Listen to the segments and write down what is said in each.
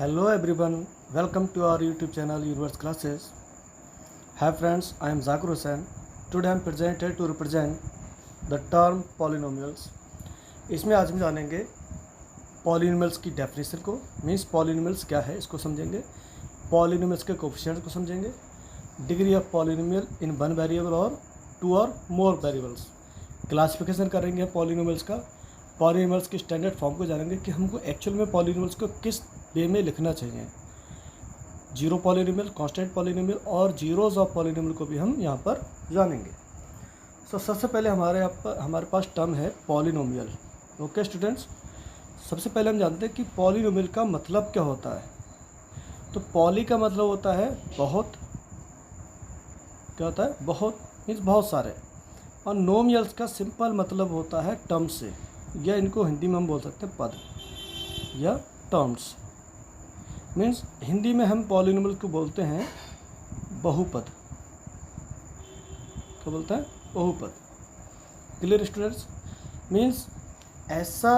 Hello everyone, welcome to our YouTube channel Universe Classes. Hi friends, I am Zakir Hussain. Today I am presented to represent the term polynomials. इसमें आज हम जानेंगे polynomials की definition को, means polynomials क्या है इसको समझेंगे, पॉलिनोमियल्स के कोफिशिएंट्स को समझेंगे, degree of polynomial in one variable और टू और मोर वेरिएबल्स, क्लासिफिकेशन करेंगे पॉलिनोमियल्स का, पॉलिनोमियल्स की स्टैंडर्ड फॉर्म को जानेंगे कि हमको एक्चुअल में पॉलिनोमियल्स को किस वे में लिखना चाहिए, जीरो पॉलिनोमियल, कांस्टेंट पॉलिनोमियल और जीरोज ऑफ पॉलिनोमियल को भी हम यहाँ पर जानेंगे। सबसे पहले हमारे पास टर्म है पॉलिनोमियल। ओके स्टूडेंट्स, सबसे पहले हम जानते हैं कि पॉलिनोमियल का मतलब क्या होता है। तो पॉली का मतलब होता है बहुत, क्या होता है बहुत, मीन्स बहुत सारे, और नोमियल्स का सिंपल मतलब होता है टर्म से, या इनको हिंदी में हम बोल सकते हैं पद या टर्म्स। मीन्स हिंदी में हम पॉलिनोमियल को बोलते हैं बहुपद। क्या बोलते हैं? बहुपद। Clear students? मीन्स ऐसा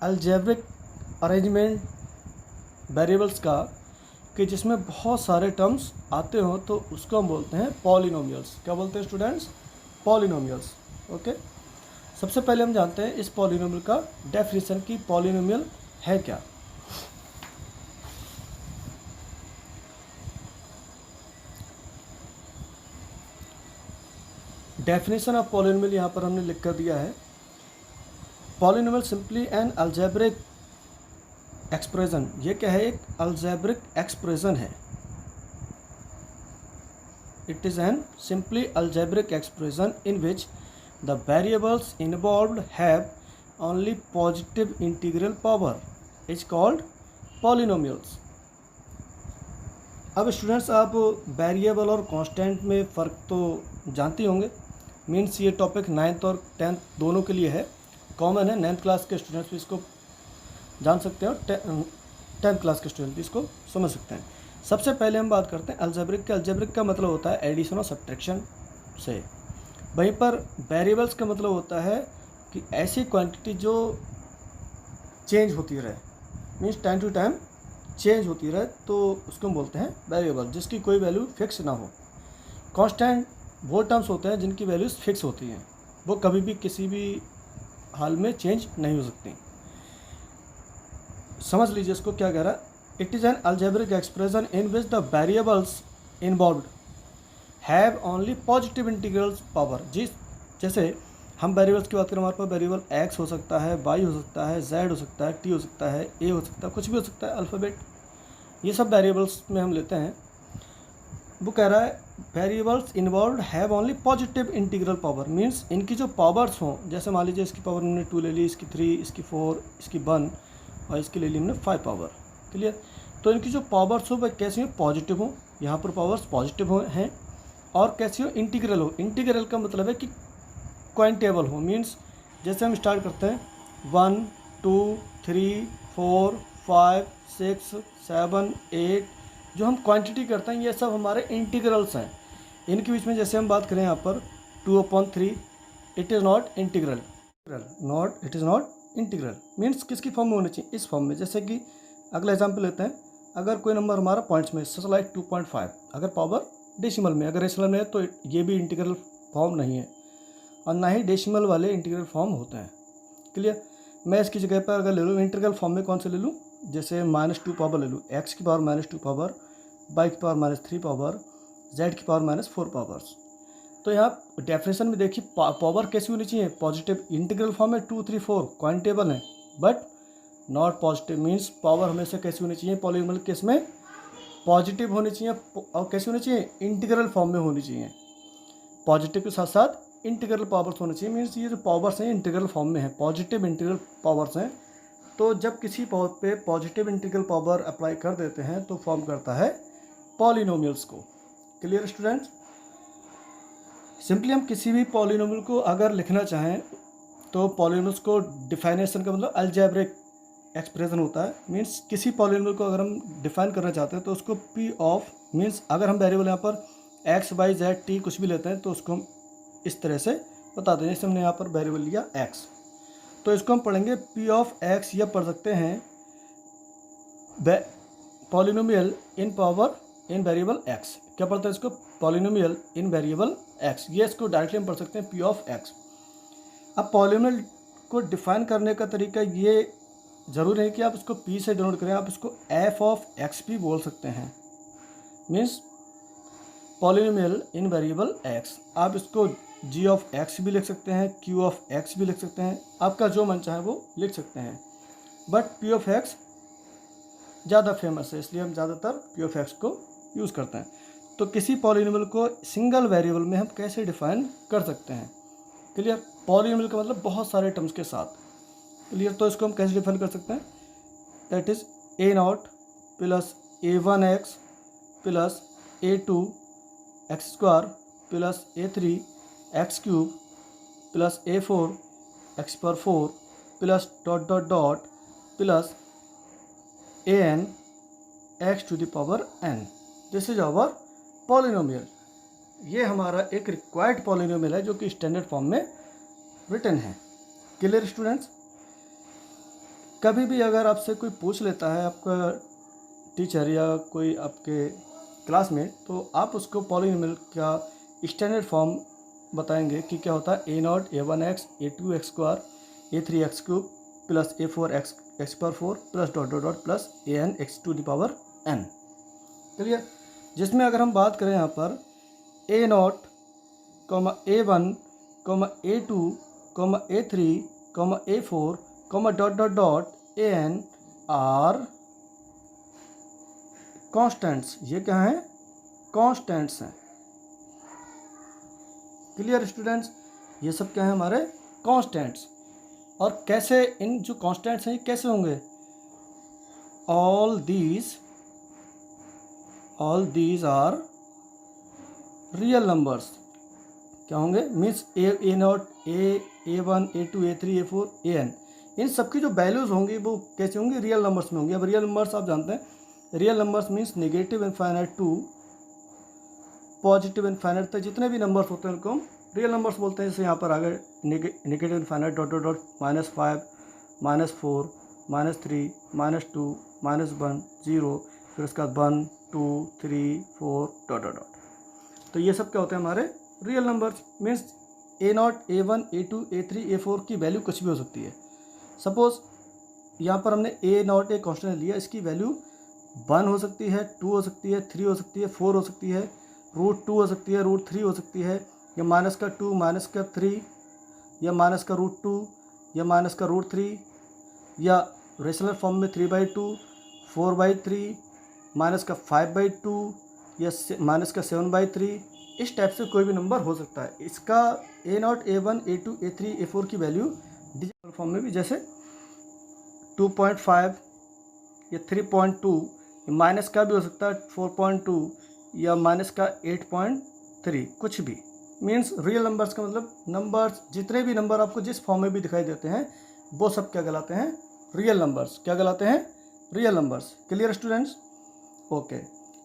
अलजेब्रिक अरेंजमेंट वेरिएबल्स का कि जिसमें बहुत सारे टर्म्स आते हों, तो उसको हम बोलते हैं पॉलिनोमियल्स। क्या बोलते हैं स्टूडेंट्स? पॉलिनोमियल्स। ओके, सबसे पहले हम जानते हैं इस पॉलिनोमियल का डेफिनेशन की पॉलिनोमियल है क्या। डेफिनेशन ऑफ पॉलिनोमियल यहाँ पर हमने लिख कर दिया है। Polynomial simply N algebraic expression. ये क्या है? एक अलजेब्रिक एक्सप्रेशन है। It is an simply algebraic expression in which the variables involved have only positive integral power is called polynomials. अब स्टूडेंट्स, आप वेरिएबल और कांस्टेंट में फ़र्क तो जानते होंगे। मीन्स ये टॉपिक 9th और 10th दोनों के लिए है, कॉमन है। 9th क्लास के स्टूडेंट्स भी इसको जान सकते हैं और 10th क्लास के स्टूडेंट भी इसको समझ सकते हैं। सबसे पहले हम बात करते हैं अलजेब्रिक के। अलजेब्रिक का मतलब होता है एडिशन और सब्ट्रैक्शन से। वहीं पर वेरिएबल्स का मतलब होता है कि ऐसी क्वांटिटी जो चेंज होती रहे, means time to time change होती रहे, तो उसको हम बोलते हैं वेरिएबल, जिसकी कोई वैल्यू फिक्स ना हो। कांस्टेंट वो टर्म्स होते हैं जिनकी वैल्यूज़ फिक्स होती हैं, वो कभी भी किसी भी हाल में चेंज नहीं हो सकती। समझ लीजिए इसको क्या कह रहा है। It is an algebraic expression in which the variables involved have only positive integrals power. जैसे हम वेरिएबल्स की बात करें, हमारे पास वेरिएबल एक्स हो सकता है, वाई हो सकता है, जेड हो सकता है, टी हो सकता है, ए हो सकता है, कुछ भी हो सकता है, अल्फ़ाबेट, ये सब वेरिएबल्स में हम लेते हैं। वो कह रहा है variables involved have only positive integral power. Means इनकी जो पावर्स हों, जैसे मान लीजिए इसकी पावर हमने 2 ले ली, इसकी 3, इसकी 4, इसकी 1 और इसकी ले ली हमने 5 पावर। क्लियर? तो इनकी जो पावर्स हो वह कैसी हो? पॉजिटिव हो। यहाँ पर पावर्स पॉजिटिव हो हैं। और कैसी हो? इंटीग्रल हो। इंटीग्रल का मतलब है कि क्वांटेबल हो। मीन्स जैसे हम स्टार्ट करते हैं 1 2 3 4 5 6 7 8, जो हम क्वांटिटी करते हैं ये सब हमारे इंटीग्रल्स हैं। इनके बीच में जैसे हम बात करें यहाँ पर 2/3, it is not integral. It is not integral means किसकी फॉर्म में होनी चाहिए? इस फॉर्म में। जैसे कि अगला एग्जाम्पल लेते हैं, अगर कोई नंबर हमारा पॉइंट्स में, सच लाइक 2.5, अगर पावर डेसिमल में, अगर रेशनल में है तो ये भी इंटीग्रल फॉर्म नहीं है, और ना ही डेसिमल वाले इंटीग्रल फॉर्म होते हैं। क्लियर? मैं इसकी जगह पर अगर ले लूँ इंटीग्रल फॉर्म में, कौन से ले लूँ? जैसे -2 पावर ले लूँ, एक्स की पावर -2 पावर, वाई की पावर -3 पावर, जेड की पावर -4 पावर्स। तो यहाँ डेफिनेशन में देखिए पावर कैसी होनी चाहिए? पॉजिटिव। इंटीग्रल फॉर्म में 2 3 4 क्वांटेबल है but not positive. Means power हमेशा कैसी होनी चाहिए? पॉलिनोमियल केस में पॉजिटिव होनी चाहिए। और कैसी होनी चाहिए? इंटीग्रल फॉर्म में होनी चाहिए। पॉजिटिव के साथ साथ इंटीग्रल पावर्स होनी चाहिए। मीन्स ये जो पावर्स हैं इंटीग्रल फॉर्म में है, पॉजिटिव इंटीग्रल पावर्स हैं। तो जब किसी पावर पे पॉजिटिव इंटीग्रल पावर अप्लाई कर देते हैं तो फॉर्म करता है पॉलिनोमियल्स को। Clear students? सिंपली हम किसी भी पॉलिनोमियल को अगर लिखना चाहें तो पॉलिनोमियल्स को डिफाइनेशन का मतलब अलजेब्रिक एक्सप्रेशन होता है। मीन्स किसी पॉलिनोमियल को अगर हम डिफाइन करना चाहते हैं तो उसको पी ऑफ, मीन्स अगर हम वेरिएबल यहाँ पर एक्स वाई जेड टी कुछ भी लेते हैं तो उसको हम इस तरह से बताते हैं। जैसे हमने यहाँ पर वेरिएबल लिया एक्स, तो इसको हम पढ़ेंगे पी ऑफ एक्स, या पढ़ सकते हैं polynomial in power in variable x, क्या पढ़ते हैं इसको, पॉलिनोमियल इन वेरिएबल एक्स, ये इसको डायरेक्टली हम पढ़ सकते हैं पी ऑफ एक्स। अब पॉलिनोमियल को डिफाइन करने का तरीका ये ज़रूरी है कि आप इसको पी से डिनोट करें, आप इसको एफ ऑफ एक्स भी बोल सकते हैं, मीन्स पॉलिनोमियल इन वेरिएबल एक्स। आप इसको जी ऑफ एक्स भी लिख सकते हैं, क्यू ऑफ एक्स भी लिख सकते हैं, आपका जो मन चाहे वो लिख सकते हैं, बट पी ऑफ एक्स ज़्यादा फेमस है, इसलिए हम ज़्यादातर पी ऑफ एक्स को यूज़ करते हैं। तो किसी पॉलिनोमियल को सिंगल वेरिएबल में हम कैसे डिफाइन कर सकते हैं, क्लियर। पॉलिनोमियल का मतलब बहुत सारे टर्म्स के साथ, क्लियर। तो इसको हम कैसे डिफाइन कर सकते हैं, that is a naught plus a1x plus a2x² plus a3x³ plus a4x⁴ plus dot dot dot plus an x⁴n। This is our polynomial. ये हमारा एक रिक्वायर्ड पॉलिनोमियल है जो कि स्टैंडर्ड फॉर्म में रिटन है, क्लियर स्टूडेंट्स। कभी भी अगर आपसे कोई पूछ लेता है, आपका टीचर या कोई आपके क्लासमेट, तो आप उसको पॉलिनोमियल का स्टैंडर्ड फॉर्म बताएंगे कि क्या होता है, a naught a1x a2x² a3x³ plus a4x⁴ plus dot dot dot plus an x⁴n, clear. जिसमें अगर हम बात करें यहाँ पर a naught a1 a2 a3 a4 dot dot dot an are constants, ये क्या हैं, कॉन्स्टेंट्स हैं, क्लियर स्टूडेंट्स। ये सब क्या है, हमारे कॉन्स्टेंट्स। और कैसे इन जो कॉन्स्टेंट्स हैं ये कैसे होंगे, all these are real numbers, क्या होंगे, means a naught a1 a2 a3 a4 an, इन सबकी जो वैल्यूज़ होंगी वो कैसे होंगी, रियल नंबर्स में होंगी। अब रियल नंबर्स आप जानते हैं, real numbers means negative infinite to positive infinite तक जितने भी नंबर्स होते हैं उनको हम रियल नंबर्स बोलते हैं। जैसे यहाँ पर आगे negative infinite dot dot dot -5 -4 -3 -2 -1 0, फिर उसके बाद 1 2 3 4 डॉट डॉट डॉट। तो ये सब क्या होते हैं, हमारे real numbers. Means a naught a1 a2 a3 a4 की वैल्यू कुछ भी हो सकती है। सपोज यहाँ पर हमने ए नॉट एक कांस्टेंट लिया, इसकी वैल्यू 1 हो सकती है, 2 हो सकती है, 3 हो सकती है, 4 हो सकती है, √2 हो सकती है, √3 हो सकती है, या -2 -3, या -√2 या -√3, या रेशनल फॉर्म में 3/2 4/3 -5/2 या -7/3, इस टाइप से कोई भी नंबर हो सकता है। इसका ए naught a1 a2 a3 a4 की वैल्यू डिजिटल फॉर्म में भी जैसे 2.5 या 3.2, माइनस का भी हो सकता है 4.2 या माइनस का 8.3, कुछ भी। मीन्स रियल नंबर्स का मतलब नंबर्स, जितने भी नंबर आपको जिस फॉर्म में भी दिखाई देते हैं वो सब क्या कहलाते हैं, रियल नंबर्स। क्या कहलाते हैं, real numbers, clear students. Okay,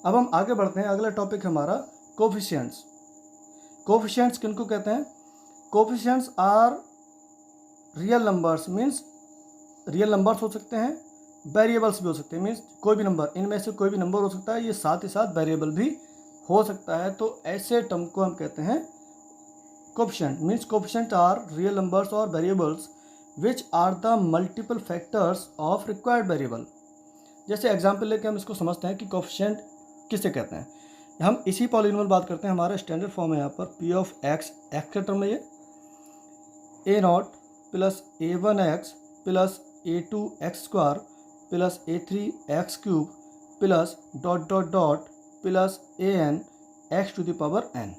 अब हम आगे बढ़ते हैं। अगला टॉपिक हमारा कोफिशिएंट्स। कोफिशिएंट्स किनको कहते हैं, coefficients are real numbers, means real numbers हो सकते हैं, वेरिएबल्स भी हो सकते हैं, मीन्स कोई भी नंबर, इनमें से कोई भी नंबर हो सकता है, ये साथ ही साथ वेरिएबल भी हो सकता है। तो ऐसे टर्म को हम कहते हैं coefficient. Means coefficient are real numbers और variables which are the multiple factors of required variable. जैसे एग्जाम्पल लेके हम इसको समझते हैं कि कोफिशिएंट किसे कहते हैं। हम इसी पॉलिनोमियल बात करते हैं, हमारा स्टैंडर्ड फॉर्म है यहाँ पर पी ऑफ एक्स, एक्स का टर्म है ये, a naught plus a1x plus a2x² plus a3x³ plus dot dot dot plus an x⁴n,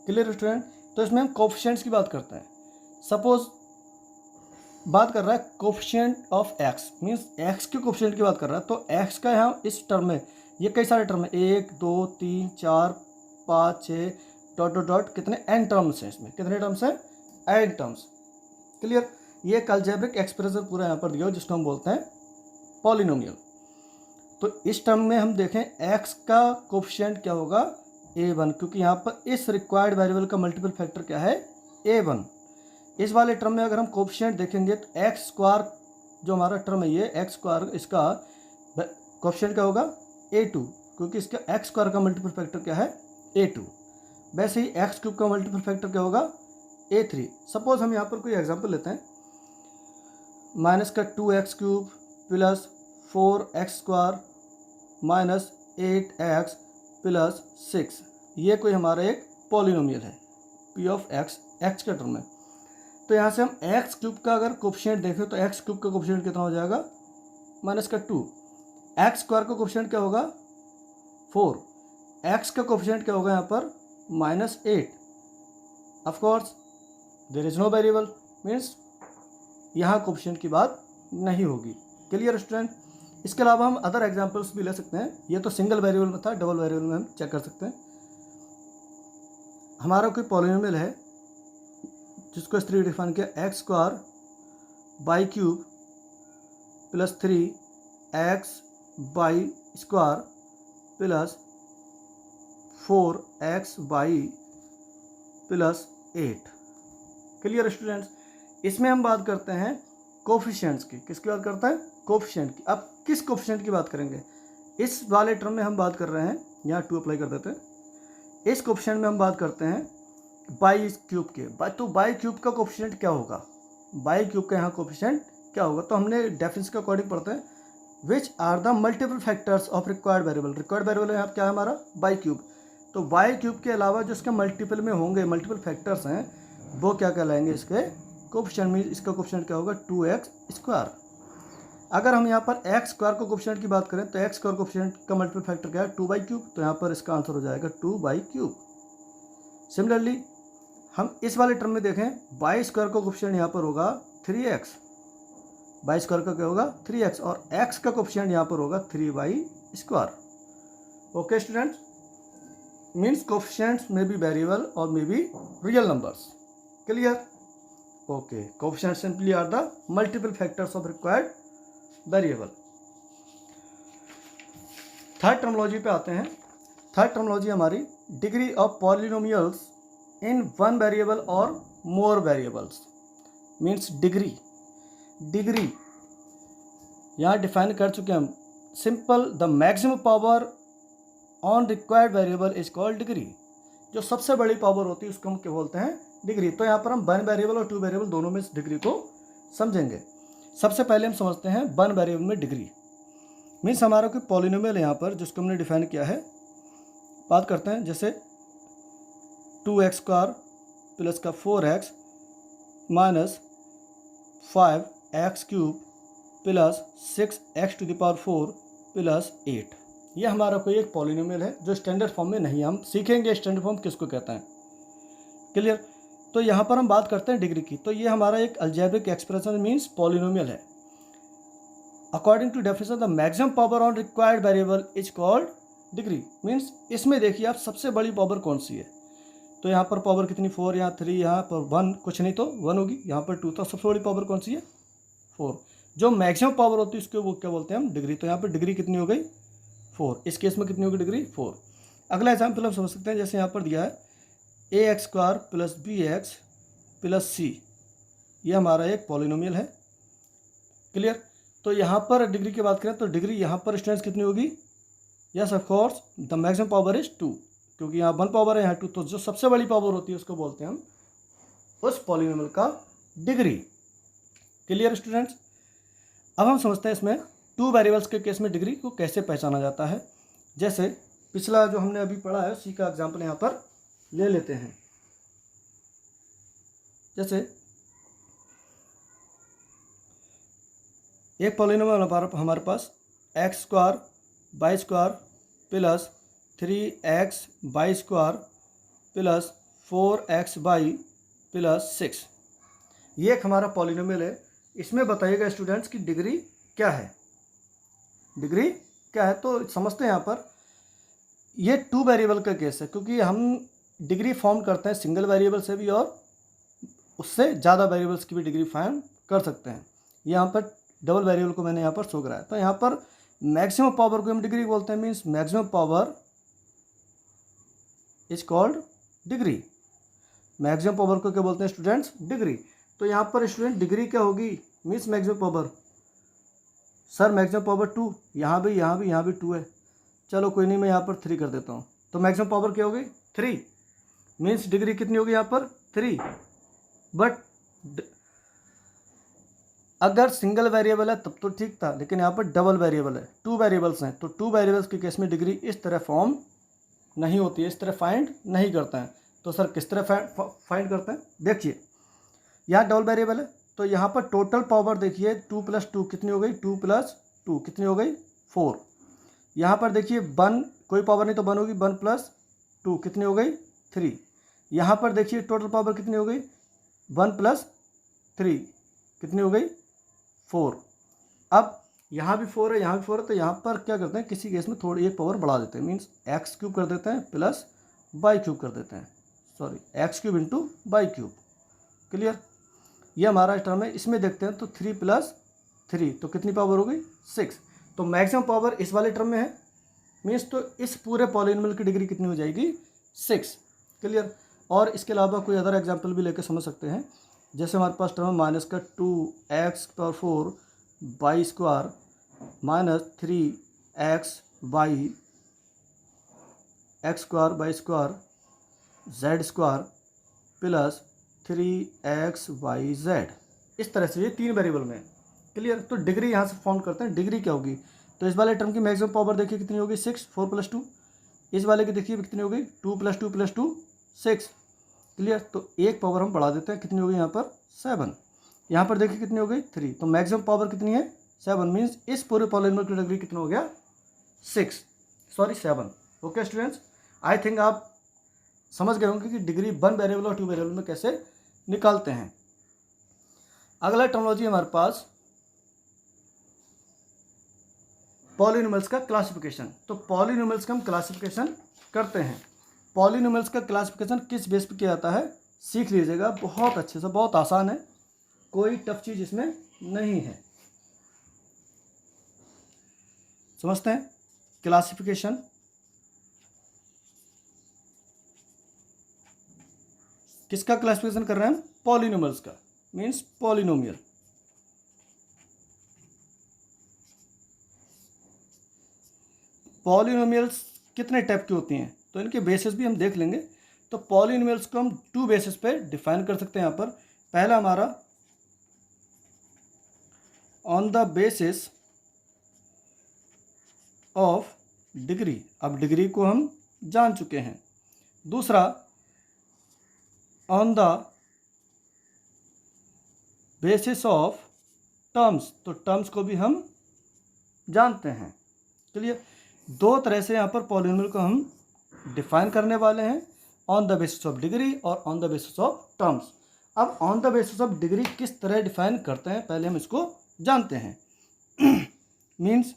clear student. तो इसमें हम कोफिशिएंट्स की बात करते हैं। सपोज बात कर रहा है coefficient of x, means x के कोफिशिएंट की बात कर रहा है, तो x का यहाँ इस टर्म में, ये कई सारे टर्म है, 1 2 3 4 5 6 डॉट डॉट डॉट, कितने n टर्म्स हैं इसमें, कितने टर्म्स हैं, n टर्म्स, क्लियर। ये एक अलजेब्रिक एक्सप्रेशन पूरा यहाँ पर दिया हो जिसको हम बोलते हैं पॉलिनोमियल। तो इस टर्म में हम देखें x का कोफिशिएंट क्या होगा, a1, क्योंकि यहाँ पर इस रिक्वायर्ड वेरिएबल का मल्टीपल फैक्टर क्या है, a1। इस वाले टर्म में अगर हम कोफिशिएंट देखेंगे तो x² जो हमारा टर्म है, ये x², इसका कोफिशिएंट क्या होगा a2, क्योंकि इसका एक्स स्क्वायर का मल्टीपल फैक्टर क्या है a2। वैसे ही एक्स क्यूब का मल्टीपल फैक्टर क्या होगा a3। सपोज हम यहाँ पर कोई एग्जांपल लेते हैं, माइनस का 2x cube plus 4x square minus 8x plus 6, ये कोई हमारा एक पॉलिनोमियल है p ऑफ x, x के टर्म में। तो यहाँ से हम एक्स क्यूब का अगर कोफिशिएंट देखें तो एक्स क्यूब का कोफिशिएंट कितना हो जाएगा माइनस का 2, एक्स स्क्वायर का कोफिशिएंट क्या होगा 4, एक्स का कोफिशिएंट क्या होगा यहाँ पर -8। Of course there is no variable, means यहाँ कोफिशिएंट की बात नहीं होगी। Clear student? इसके अलावा हम अदर एग्जांपल्स भी ले सकते हैं। ये तो सिंगल वेरिएबल में था, डबल वेरिएबल में हम चेक कर सकते हैं। हमारा कोई पॉलिनोमियल है जिसको इस तरीके डिफाइन किया, x square by cube plus 3x by square plus 4x by plus 8। Clear students? इसमें हम बात करते हैं कोफिशिएंट्स की। किसकी बात करते हैं? कोफिशिएंट की। अब किस कोफिशिएंट की बात करेंगे? इस वाले टर्म में हम बात कर रहे हैं, यहाँ 2 अप्लाई कर देते हैं। इस कोफिशिएंट में हम बात करते हैं बाई क्यूब के। तो बाई क्यूब का कोफिशिएंट क्या होगा? बाई क्यूब का यहाँ कोफिशिएंट क्या होगा? तो हमने डेफिनेशन के अकॉर्डिंग पढ़ते हैं, which are the multiple factors of required variable. Required variable यहाँ क्या है हमारा? Y cube. तो बाई क्यूब के अलावा जो इसके मल्टीपल में होंगे, मल्टीपल फैक्टर्स हैं, वो क्या कहलाएंगे? इसके कोफिशिएंट में। इसका कोफिशिएंट क्या होगा? 2x square. अगर हम यहाँ पर एक्स स्क्वायर को कोफिशिएंट की बात करें तो एक्स स्क्वायर कोफिशिएंट का मल्टीपल फैक्टर क्या है? 2 बाई क्यूब। तो यहाँ पर इसका आंसर हो जाएगा 2 बाई क्यूब। सिमिलरली हम इस वाले टर्म में देखें, बाई स्क्वायर का कोफिशिएंट यहाँ पर होगा 3x। बाई स्क्वायर का क्या होगा? 3x। और x का कोफिशिएंट यहाँ पर होगा 3 y square. Okay students, means coefficients में बी वेरिएबल और may be real numbers. Clear? Okay, coefficients simply are the multiple factors of required variable. Third terminology पे आते हैं। थर्ड टर्मोलॉजी हमारी degree of polynomials in one variable और more variables. Means degree यहाँ define कर चुके हैं हम। Simple, the maximum power on required variable is called degree. जो सबसे बड़ी पावर होती है उसको हम क्या बोलते हैं? डिग्री। तो यहाँ पर हम वन वेरिएबल और टू वेरिएबल दोनों में इस डिग्री को समझेंगे। सबसे पहले हम समझते हैं वन वेरिएबल में डिग्री। मीन्स हमारा कोई पॉलिनोमियल है यहाँ पर जिसको हमने डिफाइन किया है। बात करते हैं जैसे 2x स्क्वायर प्लस का 4x minus 5x cube plus 6x to the power 4 plus 8। ये हमारा कोई एक पॉलिनोमियल है जो स्टैंडर्ड फॉर्म में नहीं है। हम सीखेंगे स्टैंडर्ड फॉर्म किसको कहते हैं। क्लियर? तो यहाँ पर हम बात करते हैं डिग्री की। तो ये हमारा एक अलजेब्रिक एक्सप्रेशन मीन्स पॉलिनोमियल है। According to definition the maximum power on required variable is called degree. Means इसमें देखिए आप सबसे बड़ी पावर कौन सी है। तो यहाँ पर पावर कितनी? 4, यहाँ 3, यहाँ पर 1, कुछ नहीं तो 1 होगी, यहाँ पर 2। तो सबसे बड़ी पावर कौन सी है? 4। जो मैक्सिमम पावर होती है उसको वो क्या बोलते हैं हम? डिग्री। तो यहाँ पर डिग्री कितनी हो गई? 4। इस केस में कितनी होगी डिग्री? 4। अगला एग्जाम्पल हम समझ सकते हैं, जैसे यहाँ पर दिया है ax square plus bx plus c। ये हमारा एक पॉलिनोमियल है। क्लियर? तो यहाँ पर डिग्री की बात करें तो डिग्री यहाँ पर स्टूडेंट्स कितनी होगी? Yes of course, the maximum power is 2, क्योंकि यहाँ 1 पावर है, यहाँ 2। तो जो सबसे बड़ी पावर होती है उसको बोलते हैं हम उस पॉलिनोमियल का डिग्री। Clear students? अब हम समझते हैं इसमें टू वेरिएबल्स के केस में डिग्री को कैसे पहचाना जाता है। जैसे पिछला जो हमने अभी पढ़ा है उसी का एग्जाम्पल यहाँ पर ले लेते हैं। जैसे एक पॉलिनोमियल हमारे पास x square by square plus 3x by square plus 4x by plus 6, ये एक हमारा पॉलिनोमियल है। इसमें बताइएगा स्टूडेंट्स की डिग्री क्या है? डिग्री क्या है? तो समझते हैं यहाँ पर ये टू वेरिएबल का केस है, क्योंकि हम डिग्री फॉर्म करते हैं सिंगल वेरिएबल से भी और उससे ज़्यादा वेरिएबल्स की भी डिग्री फॉर्म कर सकते हैं। यहाँ पर डबल वेरिएबल को मैंने यहाँ पर शो कराया। तो यहाँ पर मैक्सिमम पावर को हम डिग्री बोलते हैं। Means maximum power is called degree. Maximum power को क्या बोलते हैं स्टूडेंट्स? डिग्री। तो यहाँ पर स्टूडेंट डिग्री क्या होगी? Means maximum power sir maximum power 2, यहाँ भी 2 है, चलो कोई नहीं, मैं यहाँ पर 3 कर देता हूँ। तो मैक्सिमम पावर क्या हो गई 3, मीन्स डिग्री कितनी होगी यहाँ पर 3। बट अगर सिंगल वेरिएबल है तब तो ठीक था, लेकिन यहाँ पर डबल वेरिएबल है, 2 वेरिएबल्स हैं, तो 2 वेरिएबल्स के केस में डिग्री इस तरह फॉर्म नहीं होती है, इस तरह फाइंड नहीं करते हैं। तो सर किस तरह फाइंड करते हैं, देखिए यहाँ डबल वेरिएबल है, तो यहाँ पर टोटल पावर देखिए 2 + 2 कितनी हो गई, 2 + 2 कितनी हो गई 4। यहाँ पर देखिए 1 कोई पावर नहीं तो 1 होगी, 1 + 2 कितनी हो गई 3। यहाँ पर देखिए टोटल पावर कितनी हो गई 1 + 3 कितनी हो गई 4। अब यहाँ भी 4 है, यहाँ भी 4 है, तो यहाँ पर क्या करते हैं, किसी केस में थोड़ी एक पावर बढ़ा देते हैं, मीन्स x³ कर देते हैं प्लस y³ कर देते हैं, सॉरी x³ × y³। क्लियर, ये हमारा टर्म है। इसमें देखते हैं तो 3 + 3 तो कितनी पावर हो गई 6। तो मैक्सिमम पावर इस वाले टर्म में है, मीन्स तो इस पूरे पॉलिनोमियल की डिग्री कितनी हो जाएगी 6। क्लियर, और इसके अलावा कोई अदर एग्जाम्पल भी लेकर समझ सकते हैं। जैसे हमारे पास term -2x⁴ y² -3xy x² y² z² plus 3xyz, इस तरह से ये 3 वेरिएबल में। क्लियर, तो डिग्री यहाँ से फाउंड करते हैं, डिग्री क्या होगी, तो इस वाले टर्म की मैक्सिमम पावर देखिए कितनी होगी 6, 4 + 2। इस वाले की देखिए कितनी हो गई 2 + 2 + 2 6। क्लियर, तो एक पावर हम बढ़ा देते हैं, कितनी हो गई यहाँ पर 7। यहाँ पर देखिए कितनी हो गई 3, तो मैक्सिमम पावर कितनी है 7, मीन्स इस पूरे पॉलिनोमियल की डिग्री कितना हो गया 7। ओके स्टूडेंट्स, आई थिंक आप समझ गए होंगे कि डिग्री 1 वेरिएबल और 2 वेरिएबल में कैसे निकालते हैं। अगला टर्मिनोलॉजी हमारे पास पॉलिनोमियल्स का क्लासिफिकेशन। तो पॉलिनोमियल्स का हम क्लासिफिकेशन करते हैं। पॉलिनोमियल्स का क्लासिफिकेशन किस बेस पे किया जाता है सीख लीजिएगा, बहुत अच्छे से, बहुत आसान है, कोई टफ चीज इसमें नहीं है। समझते हैं क्लासिफिकेशन। किसका क्लासिफिकेशन कर रहे हैं हम, पॉलिनोमियल्स का, मीन्स पॉलिनोमियल। पॉलिनोमियल्स कितने टाइप की होती हैं तो इनके बेसिस भी हम देख लेंगे। तो पॉलिनोमियल्स को हम 2 बेसिस पे डिफाइन कर सकते हैं। यहाँ पर पहला हमारा on the basis of degree, अब डिग्री को हम जान चुके हैं। दूसरा on the basis of terms, तो टर्म्स को भी हम जानते हैं। चलिए, 2 तरह से यहाँ पर पॉलिनोमियल को हम डिफाइन करने वाले हैं, on the basis of degree और on the basis of terms. अब on the basis of degree किस तरह डिफाइन करते हैं पहले हम इसको जानते हैं। मीन्स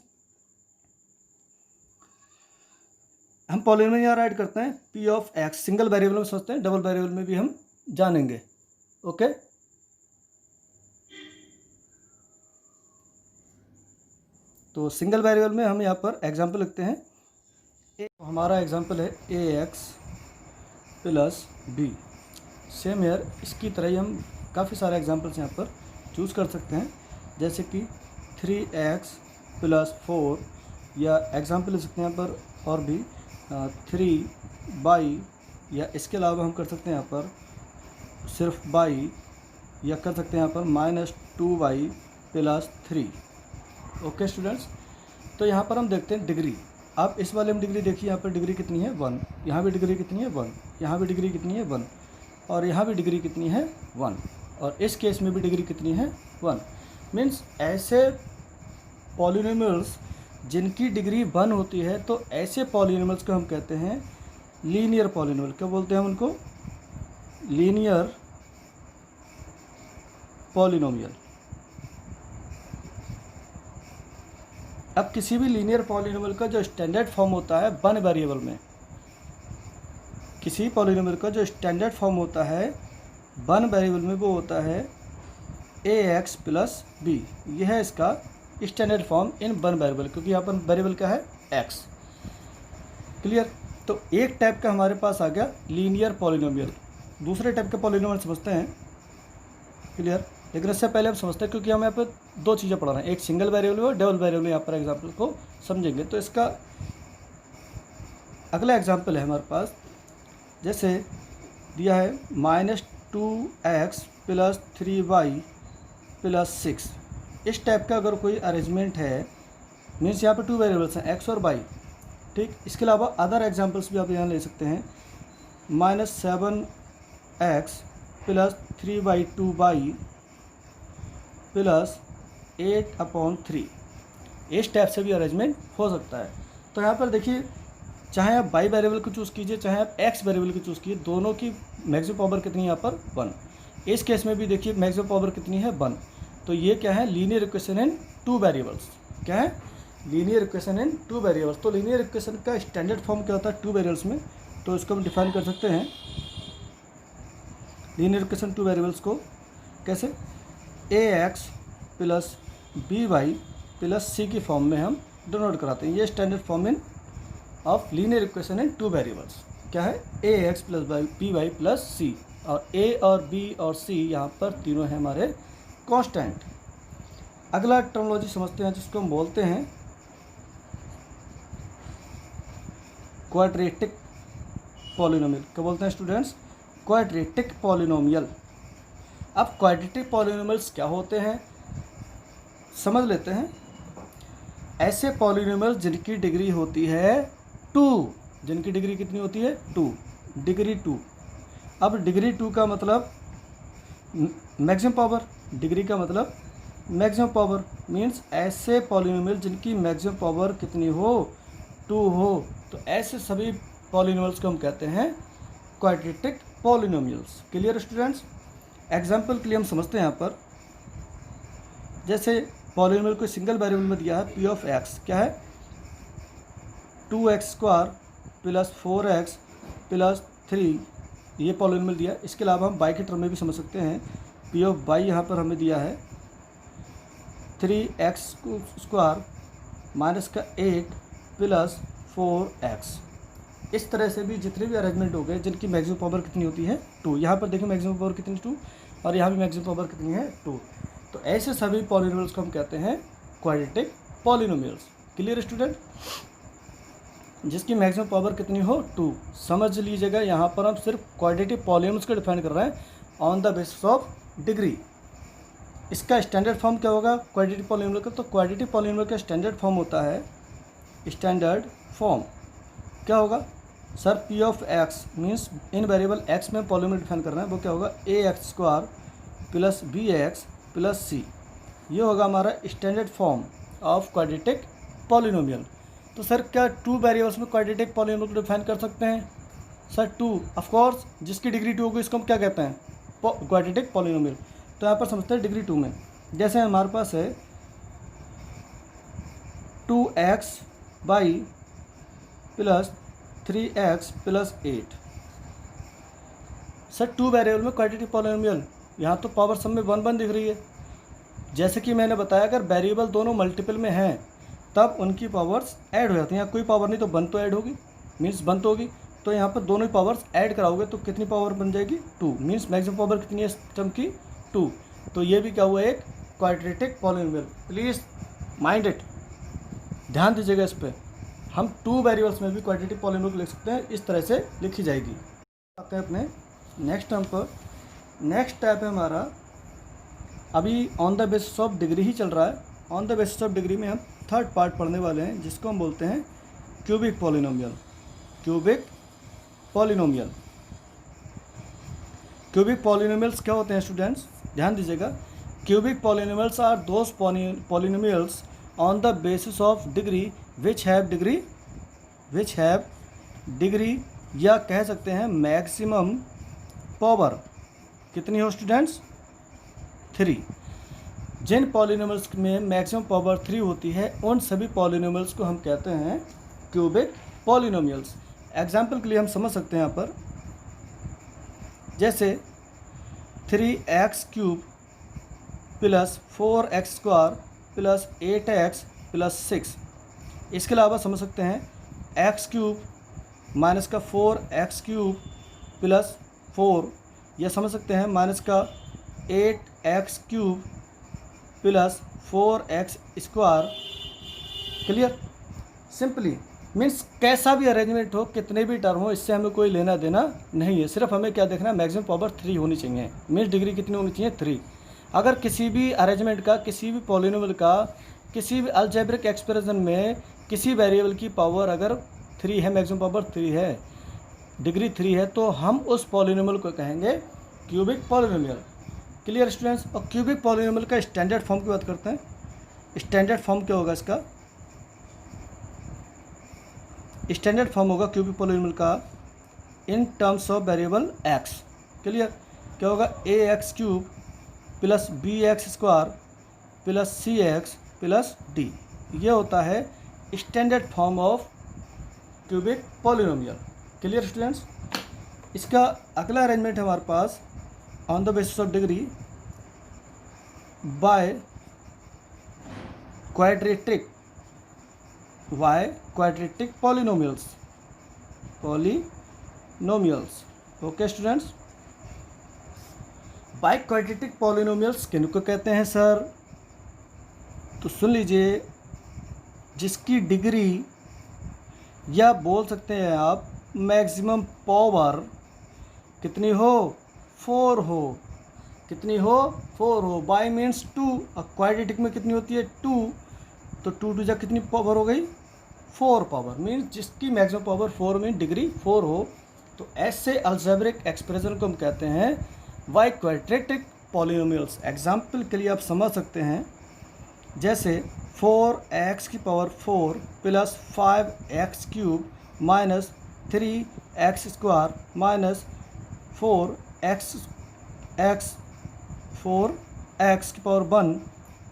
हम पॉलिनोमियल यहाँ राइट करते हैं p of x, single variable में सोचते हैं, डबल वेरिएबल में भी हम जानेंगे। ओके, तो सिंगल वेरिएबल में हम यहाँ पर एग्जांपल लिखते हैं। हमारा एग्जांपल है ax + b। सेम ईयर इसकी तरह ही हम काफ़ी सारे एग्जांपल्स यहाँ पर चूज़ कर सकते हैं, जैसे कि 3x + 4, या एग्जांपल लिख सकते हैं यहाँ पर और भी 3y, या इसके अलावा हम कर सकते हैं यहाँ पर सिर्फ y, या कर सकते हैं यहाँ पर -2y + 3। ओके स्टूडेंट्स, तो यहाँ पर हम देखते हैं डिग्री। अब इस वाले में डिग्री देखिए, यहाँ पर डिग्री कितनी है 1, यहाँ भी डिग्री कितनी है 1, यहाँ भी डिग्री कितनी है 1, और यहाँ भी डिग्री कितनी है 1, और इस केस में भी डिग्री कितनी है 1। मीन्स ऐसे पॉलिनोमियल्स जिनकी डिग्री 1 होती है, तो ऐसे पॉलिनोमियल्स को हम कहते हैं लीनियर पॉलिनोमियल। क्या बोलते हैं हम उनको, लीनियर पॉलिनोमियल। अब किसी भी लीनियर पॉलिनोमियल का जो स्टैंडर्ड फॉर्म होता है 1 वेरिएबल में, किसी पॉलिनोमियल का जो स्टैंडर्ड फॉर्म होता है 1 वेरिएबल में, वो होता है ax + b। यह है इसका स्टैंडर्ड फॉर्म इन 1 वेरिएबल, क्योंकि यहाँ पर वेरिएबल क्या है x। क्लियर, तो एक टाइप का हमारे पास आ गया लीनियर पॉलिनोमियल। दूसरे टाइप के पॉलिनोमियल समझते हैं। क्लियर, लेकिन इससे पहले हम समझते हैं, क्योंकि हम यहाँ पर दो चीज़ें पढ़ रहे हैं, एक सिंगल वेरिएबल और डबल वेरिएबल, यहाँ पर एग्जाम्पल को समझेंगे। तो इसका अगला एग्जाम्पल है हमारे पास, जैसे दिया है -2x + 3y + 6। इस टाइप का अगर कोई अरेंजमेंट है, मीन्स यहाँ पर 2 वेरिएबल्स हैं x और y, ठीक। इसके अलावा अदर एग्जांपल्स भी आप यहाँ ले सकते हैं, -7x + 3y 2y + 8/3। इस टाइप से भी अरेंजमेंट हो सकता है। तो यहाँ पर देखिए, चाहे आप y वेरिएबल को चूज़ कीजिए, चाहे आप x वेरिएबल को चूज़ कीजिए, दोनों की मैक्सिमम पावर कितनी है यहाँ पर 1। इस केस में भी देखिए मैक्सिमम पावर कितनी है 1। तो ये क्या है, लीनियर इक्वेशन इन 2 वेरिएबल्स। क्या है, लीनियर इक्वेशन इन 2 वेरिएबल्स। तो लीनियर इक्वेशन का स्टैंडर्ड फॉर्म क्या होता है 2 वेरिएबल्स में, तो इसको हम डिफाइन कर सकते हैं लीनियर इक्वेशन 2 वेरिएबल्स को कैसे, ax + by + c की फॉर्म में हम डिनोट कराते हैं। ये standard form in of linear equation in 2 variables क्या है, ax + by + c। और a और b और c यहाँ पर तीनों हैं हमारे कांस्टेंट। अगला टर्मिनोलॉजी समझते हैं, जिसको हम बोलते हैं क्वाड्रेटिक पॉलिनोमियल। क्या बोलते हैं स्टूडेंट्स, क्वाड्रेटिक पॉलिनोमियल। अब क्वाड्रेटिक पॉलिनोमियल्स क्या होते हैं समझ लेते हैं। ऐसे पॉलिनोमियल जिनकी डिग्री होती है 2, जिनकी डिग्री कितनी होती है 2, डिग्री 2। अब डिग्री 2 का मतलब मैक्सिमम पावर, डिग्री का मतलब मैक्सिमम पावर, मीन्स ऐसे पॉलिनोमियल जिनकी मैक्सिमम पावर कितनी हो 2 हो, तो ऐसे सभी पॉलिनोमियल्स को हम कहते हैं quadratic polynomials. Clear students. Example के लिए हम समझते हैं यहाँ पर, जैसे पॉलिनोमियल को सिंगल वेरिएबल में दिया है p(x), क्या है 2x² + 4x + 3, ये पॉलिनोमियल दिया। इसके अलावा हम y के टर्म में भी समझ सकते हैं, p(y) यहाँ पर हमें दिया है 3x² - 8 + 4x। इस तरह से भी जितने भी अरेंजमेंट हो गए जिनकी मैक्सिमम पावर कितनी होती है 2, यहाँ पर देखिए मैक्सिमम पावर कितनी 2, और यहाँ भी मैक्सिमम पावर कितनी है 2। तो ऐसे सभी पॉलिनोमियल्स को हम कहते हैं क्वाड्रेटिक पॉलिनोमियल्स। Clear student. जिसकी मैक्सिमम पावर कितनी हो 2। समझ लीजिएगा, यहाँ पर हम सिर्फ क्वाड्रेटिक पॉलिनोमियल्स को डिफाइन कर रहे हैं on the basis of degree. इसका स्टैंडर्ड फॉर्म क्या होगा क्वाड्रेटिक पॉलिनोमियल का, तो क्वाड्रेटिक पॉलिनोमियल का स्टैंडर्ड फॉर्म होता है, स्टैंडर्ड फॉर्म क्या होगा sir, p(x) means in variable x में पॉलिनोमियल डिफाइन कर रहे हैं, वो क्या होगा ax² + bx + c। ये होगा हमारा standard form of quadratic polynomial. तो सर क्या 2 वेरिएबल्स में क्वाड्रेटिक पॉलिनोमियल को डिफाइन कर सकते हैं सर 2, ऑफ कोर्स। जिसकी डिग्री 2 होगी इसको हम क्या कहते हैं क्वाड्रेटिक पॉलिनोमियल। तो यहाँ पर समझते हैं डिग्री 2 में, जैसे हमारे पास है 2xy + 3x + 8। सर 2 वेरिएबल में क्वाड्रेटिक पॉलिनोमियल, यहाँ तो पावर सब में 1 1 दिख रही है। जैसे कि मैंने बताया, अगर वेरिएबल दोनों मल्टीपल में हैं तब उनकी पावर्स ऐड हो जाती हैं। यहाँ कोई पावर नहीं तो 1 तो ऐड होगी, मीन्स 1 तो होगी। तो यहाँ पर दोनों ही पावर्स ऐड कराओगे तो कितनी पावर बन जाएगी 2, मीन्स मैक्सिमम पावर कितनी है सिस्टम की 2। तो ये भी क्या हुआ एक quadratic polynomial. Please mind it, ध्यान दीजिएगा इस पर। हम 2 वेरिएबल्स में भी क्वाड्रेटिक पॉलिनोमियल लिख सकते हैं, इस तरह से लिखी जाएगी। आते हैं अपने नेक्स्ट टर्म पर। नेक्स्ट टाइप है हमारा, अभी on the basis of degree ही चल रहा है। On the basis of degree में हम थर्ड पार्ट पढ़ने वाले हैं, जिसको हम बोलते हैं cubic polynomial. Cubic polynomial, cubic polynomials क्या होते हैं स्टूडेंट्स, ध्यान दीजिएगा। Cubic polynomials are those polynomials on the basis of degree which have degree, या कह सकते हैं मैक्सिमम पावर कितनी हो स्टूडेंट्स 3। जिन पॉलिनोमियल्स में मैक्सिमम पावर 3 होती है उन सभी पॉलिनोमियल्स को हम कहते हैं क्यूबिक पॉलिनोमियल्स। एग्जाम्पल के लिए हम समझ सकते हैं यहाँ पर, जैसे 3x³ + 4x² + 8x + 6। इसके अलावा समझ सकते हैं x³ - 4x³ + 4, या समझ सकते हैं -4 8x³ plus 4x²। Clear? Simply means कैसा भी अरेंजमेंट हो, कितने भी टर्म हो, इससे हमें कोई लेना देना नहीं है। सिर्फ हमें क्या देखना है, मैक्सिमम पावर 3 होनी चाहिए। मीन्स डिग्री कितनी होनी चाहिए, 3। अगर किसी भी अरेंजमेंट का, किसी भी पॉलिनोमियल का, किसी भी अलजेब्रिक एक्सप्रेशन में किसी वेरिएबल की पावर अगर 3 है, मैक्सिमम पावर 3 है, डिग्री 3 है, तो हम उस पॉलिनोमियल को कहेंगे क्यूबिक पॉलिनोमियल। Clear students? और क्यूबिक पॉलिनोमियल का स्टैंडर्ड फॉर्म की बात करते हैं। स्टैंडर्ड फॉर्म क्या होगा इसका? स्टैंडर्ड फॉर्म होगा क्यूबिक पॉलिनोमियल का in terms of variable x. Clear? क्या होगा? ax³ plus bx² plus cx plus d। ये होता है standard form of cubic polynomial. Clear students? इसका अगला अरेंजमेंट है हमारे pass on the basis of degree by quadratic polynomials. Okay students? By quadratic polynomials किनको कहते हैं सर? तो सुन लीजिए, जिसकी डिग्री या बोल सकते हैं आप मैक्सिमम पावर कितनी हो, 4 हो। कितनी हो? 4 हो। Bye means 2। क्वाड्रेटिक में कितनी होती है, 2। तो 2 टू जा कितनी पावर हो गई, 4 पावर। मीन्स जिसकी मैक्सिमम पावर 4 मीन डिग्री 4 हो, तो ऐसे अलजेब्रिक एक्सप्रेशन को हम कहते हैं बाय क्वाड्रेटिक पॉलिनोमियल्स। एग्जाम्पल के लिए आप समझ सकते हैं, जैसे 4x⁴ plus 5x³ minus 3x² minus 4x⁴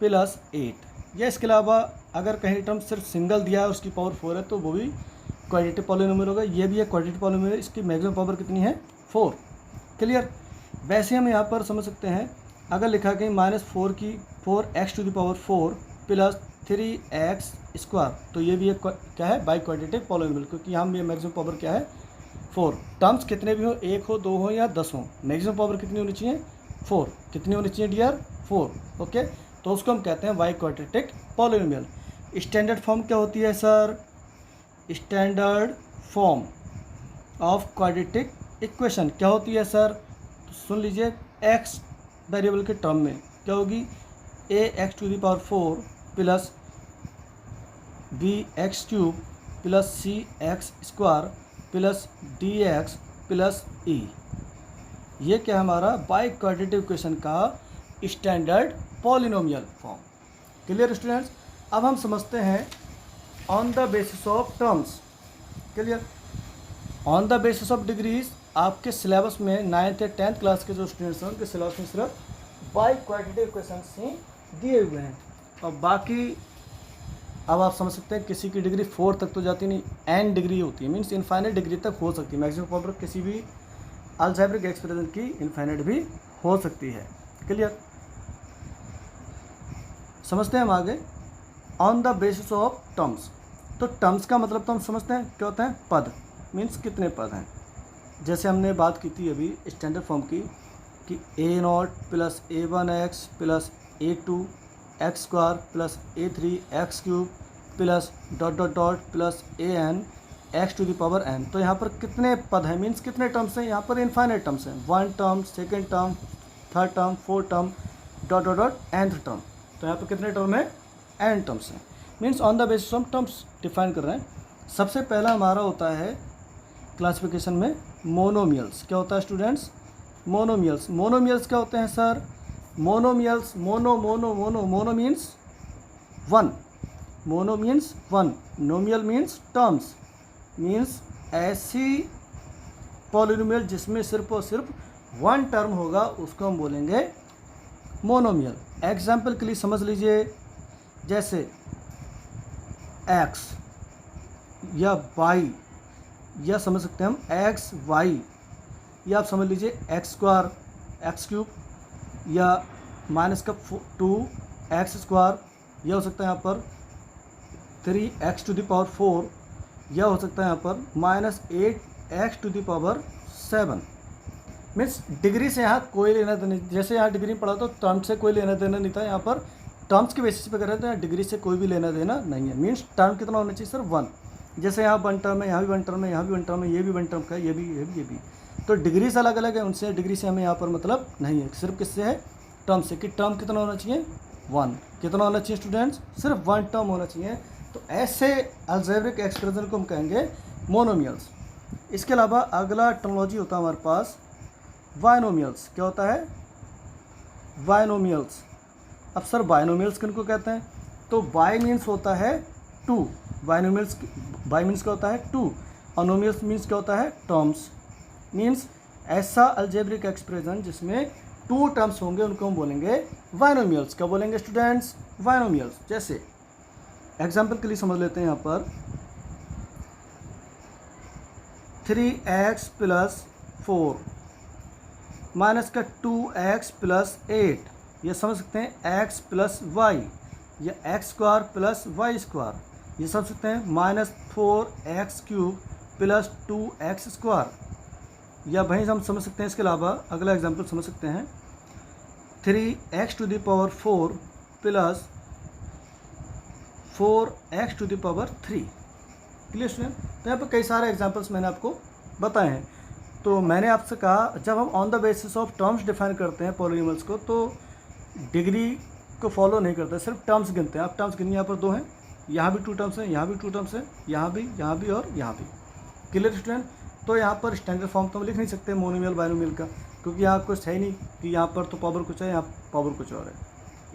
plus 8। या इसके अलावा अगर कहीं टर्म सिर्फ सिंगल दिया है, उसकी पावर 4 है, तो वो भी क्वाड्रेटिक पॉलिनोमियल होगा। ये भी है क्वाड्रेटिक पॉलिनोमियल, इसकी मैक्सिमम पावर कितनी है, 4। क्लियर? वैसे हम यहाँ पर समझ सकते हैं, अगर लिखा गया -4x⁴ प्लस 3x², तो ये भी एक क्या है, बाई क्वाड्रेटिक पॉलिनोमियल, क्योंकि यहाँ में मैक्सिमम पावर क्या है, 4। टर्म्स कितने भी हो, 1 हो, 2 हो या 10 हो, मैक्सिमम पावर कितनी होनी चाहिए, 4। कितनी होनी चाहिए डियर, 4। ओके, तो उसको हम कहते हैं by quadratic polynomial. Standard form क्या होती है sir? Standard form of quadratic equation क्या होती है सर? तो सुन लीजिए, एक्स वेरिएबल के टर्म में क्या होगी, ax⁴ plus bx³ plus cx² plus dx plus e। ये क्या हमारा बाई क्वाड्रेटिक इक्वेशन का standard polynomial form. Clear students? अब हम समझते हैं on the basis of terms. Clear? On the basis of degrees आपके सिलेबस में 9th या 10th क्लास के जो स्टूडेंट्स हैं, उनके सिलेबस में सिर्फ बाई क्वाड्रेटिक इक्वेशंस ही दिए हुए हैं। और बाकी अब आप समझ सकते हैं, किसी की डिग्री 4 तक तो जाती नहीं, n डिग्री होती है, मीन्स इनफाइनाइट डिग्री तक हो सकती है। मैक्सिमम पावर किसी भी अलजेब्रिक एक्सप्रेशन की इनफाइनाइट भी हो सकती है। क्लियर? समझते हैं हम आगे on the basis of terms. तो टर्म्स का मतलब तो हम समझते हैं क्या होता है, पद। मीन्स कितने पद हैं। जैसे हमने बात की थी अभी स्टैंडर्ड फॉर्म की, कि a0 plus a1x plus a2x² plus a3x³ plus ... plus an x⁴n। तो यहाँ पर कितने पद हैं, मीन्स कितने टर्म्स हैं, यहाँ पर इनफाइनाइट टर्म्स हैं। 1 term, 2nd term, 3rd term, 4th term, ... nth term. तो यहाँ पर कितने टर्म है, n टर्म्स हैं। Means on the basis of terms define कर रहे हैं। सबसे पहला हमारा होता है क्लासिफिकेशन में मोनोमियल्स। क्या होता है स्टूडेंट्स, मोनोमियल्स। मोनोमियल्स क्या होते हैं sir? Monomials, mono means 1, mono means 1, नोमियल means terms, means ऐसी पॉलिनोमियल जिसमें सिर्फ और सिर्फ 1 टर्म होगा, उसको हम बोलेंगे मोनोमियल। एग्जाम्पल के लिए समझ लीजिए, जैसे x या y, या समझ सकते हैं हम x y, या आप समझ लीजिए x² x³ या -2x², यह हो सकता है यहाँ पर 3x⁴, या हो सकता है यहाँ पर -8x⁴। मीन्स डिग्री से यहाँ कोई लेना देना, जैसे यहाँ डिग्री में पढ़ा तो टर्म से कोई लेना देना नहीं था, यहाँ पर टर्म्स के बेसिस पे कर रहे थे, यहाँ डिग्री से कोई भी लेना देना नहीं है। मीन्स टर्म कितना होना चाहिए सर 1, जैसे यहाँ 1 टर्म है, यहाँ भी 1 टर्म है, यहाँ भी 1 टर्म है, ये भी 1 टर्म का है, ये भी। तो डिग्री से अलग अलग है, उनसे डिग्री से हमें यहाँ पर मतलब नहीं है, सिर्फ किससे है टर्म से, कि टर्म कितना होना चाहिए 1, कितना होना चाहिए स्टूडेंट्स, सिर्फ 1 टर्म होना चाहिए। तो ऐसे अलजेब्रिक एक्सप्रेशन को हम कहेंगे मोनोमियल्स। इसके अलावा अगला टर्मिनोलॉजी होता है हमारे पास बायनोमियल्स। क्या होता है बायनोमियल्स। अब सर बायनोमियल्स किनको कहते हैं, तो बाय मीन्स होता है 2, बायनोमियल्स बाय मीन्स क्या होता है 2, और नोमियल्स मीन्स क्या होता है टर्म्स। मीन्स ऐसा अलजेब्रिक एक्सप्रेशन जिसमें 2 टर्म्स होंगे उनको हम बोलेंगे बायनोमियल्स। क्या बोलेंगे स्टूडेंट्स, बायनोमियल्स। जैसे एग्जाम्पल के लिए समझ लेते हैं यहाँ पर 3x + 4 माइनस का 2x + 8, ये समझ सकते हैं x + y, या x² + y², ये समझ सकते हैं -4x³ + 2x², या वहीं हम समझ सकते हैं। इसके अलावा अगला एग्जांपल समझ सकते हैं 3x⁴ + 4x⁴। Clear student. तो यहाँ पर कई सारे एग्जांपल्स मैंने आपको बताए हैं। तो मैंने आपसे कहा जब हम on the basis of terms define करते हैं पॉलिनोमियल्स को, तो डिग्री को फॉलो नहीं करते, सिर्फ टर्म्स गिनते हैं। आप टर्म्स गिनिए, यहाँ पर 2 हैं, यहाँ भी 2 टर्म्स हैं, यहाँ भी 2 टर्म्स हैं, यहाँ भी और यहाँ भी। Clear student. तो यहाँ पर स्टैंडर्ड फॉर्म तो हम लिख नहीं सकते मोनोमियल बायनोमियल का, क्योंकि यहाँ कुछ है ही नहीं कि यहाँ पर तो पावर कुछ है, यहाँ पावर कुछ और है।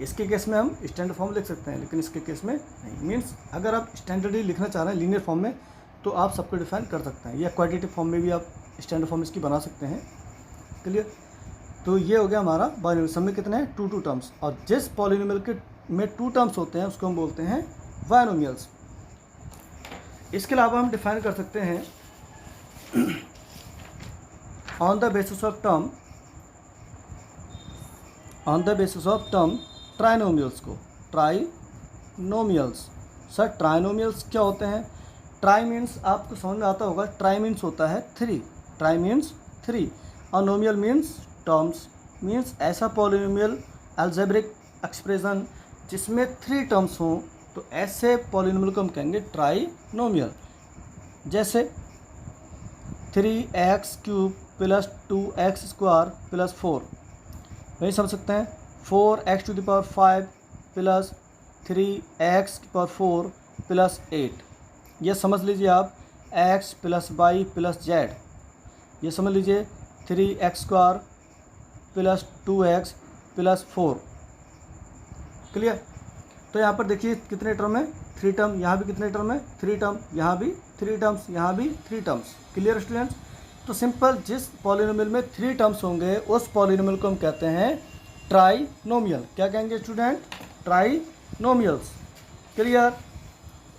इसके केस में हम स्टैंडर्ड फॉर्म लिख सकते हैं, लेकिन इसके केस में नहीं। मीन्स अगर आप स्टैंडर्डली लिखना चाह रहे हैं लीनियर फॉर्म में, तो आप सबको डिफाइन कर सकते हैं, या क्वाड्रेटिक फॉर्म में भी आप स्टैंडर्ड फॉर्म इसकी बना सकते हैं। क्लियर। तो ये हो गया हमारा बायनोमियल। सब में कितने हैं 2 टर्म्स, और जिस पॉलिनोमियल के में 2 टर्म्स होते हैं उसको हम बोलते हैं बायनोमियल्स। इसके अलावा हम डिफाइन कर सकते हैं on the basis of term trinomials को। ट्राइनोमियल्स। सर ट्राइनोमियल्स क्या होते हैं। ट्राई मीन्स आपको समझ में आता होगा, ट्राई मीन्स होता है 3, ट्राई मीन्स 3, और नोमियल मीन्स टर्म्स। मीन्स ऐसा पॉलिनोमियल अलजेब्रिक एक्सप्रेशन जिसमें 3 टर्म्स हों, तो ऐसे पॉलिनोमियल को हम कहेंगे ट्राइनोमियल। जैसे 3x³ + 2x² + 4, वही समझ सकते हैं 4x⁵ + 3x⁴ + 8, ये समझ लीजिए आप x + y + z, ये समझ लीजिए 3x² + 2x + 4। क्लियर। तो यहाँ पर देखिए कितने टर्म है 3 टर्म, यहाँ भी कितने टर्म है 3 टर्म, यहाँ भी 3 टर्म्स, यहाँ भी 3 टर्म्स। Clear students. तो सिंपल जिस पॉलिनोमियल में 3 टर्म्स होंगे उस पॉलिनोमियल को हम कहते हैं ट्राइनोमियल। क्या कहेंगे student, trinomials. Clear.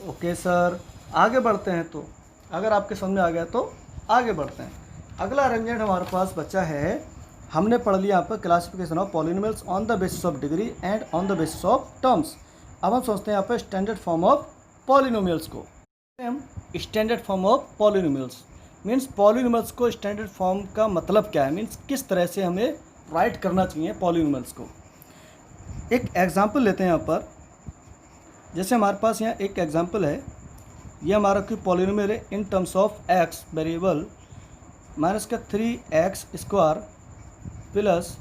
Okay sir, आगे बढ़ते हैं। तो अगर आपके समझ में आ गया तो आगे बढ़ते हैं। अगला अरेंजमेंट हमारे पास बच्चा है, हमने पढ़ लिया यहाँ पर classification of polynomials on the basis of degree and on the basis of terms. अब हम सोचते हैं यहाँ पर स्टैंडर्ड फॉर्म ऑफ पॉलिनोमियल्स को। हम standard form of polynomials means polynomials को स्टैंडर्ड फॉर्म का मतलब क्या है, मीन्स किस तरह से हमें राइट करना चाहिए पॉलिनोमियल्स को। एक एग्जांपल लेते हैं यहाँ पर। जैसे हमारे पास यहाँ एक एग्जांपल है, ये हमारा कोई पॉलिनोमियल है in terms of x variable minus का 3x² +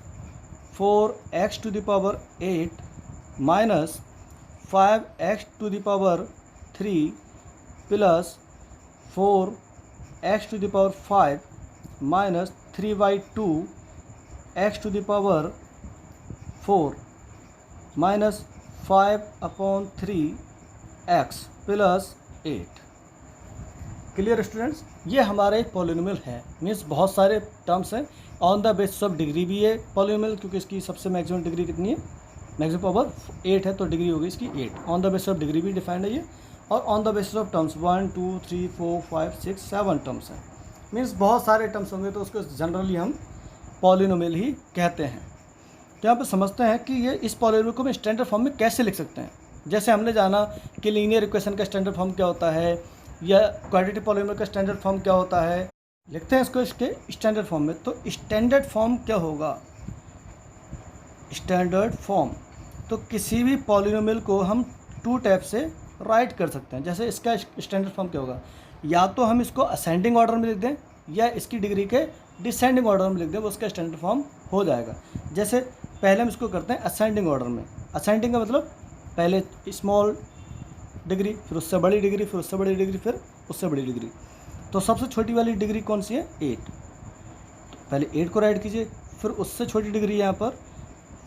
4x⁸ minus 5x⁵ plus 4x⁵ minus 3/2x⁴ minus 5/3x + 8। Clear students. ये हमारे पॉलिनोमियल है, मीन्स बहुत सारे टर्म्स हैं। On the basis of degree भी है पॉलिनोमियल, क्योंकि इसकी सबसे मैक्सिमम डिग्री कितनी है, मैक्सिमम पावर 8 है, तो डिग्री होगी इसकी 8। On the basis of degree भी डिफाइंड है ये, और on the basis of terms 1 2 3 4 5 6 7 terms हैं। मीन्स बहुत सारे टर्म्स होंगे तो उसको जनरली हम पॉलिनोमियल ही कहते हैं। तो यहाँ पर समझते हैं कि ये इस पॉलिनोमियल को हम स्टैंडर्ड फॉर्म में कैसे लिख सकते हैं। जैसे हमने जाना कि लीनियर इक्वेशन का स्टैंडर्ड फॉर्म क्या होता है, या क्वाड्रेटिक पॉलिनोमियल का स्टैंडर्ड फॉर्म क्या होता है, लिखते हैं इसको इसके स्टैंडर्ड फॉर्म में। तो स्टैंडर्ड फॉर्म क्या होगा? स्टैंडर्ड फॉर्म तो किसी भी पॉलिनोमियल को हम टू टाइप से राइट कर सकते हैं। जैसे इसका स्टैंडर्ड फॉर्म क्या होगा? या तो हम इसको असेंडिंग ऑर्डर में लिख दें या इसकी डिग्री के डिसेंडिंग ऑर्डर में लिख दें, वो उसका स्टैंडर्ड फॉर्म हो जाएगा। जैसे पहले हम इसको करते हैं असेंडिंग ऑर्डर में। असेंडिंग का मतलब पहले स्मॉल डिग्री, फिर उससे बड़ी डिग्री, फिर उससे बड़ी डिग्री, फिर उससे बड़ी डिग्री। तो सबसे छोटी वाली डिग्री कौन सी है? 8। तो पहले 8 को राइट कीजिए, फिर उससे छोटी डिग्री यहाँ पर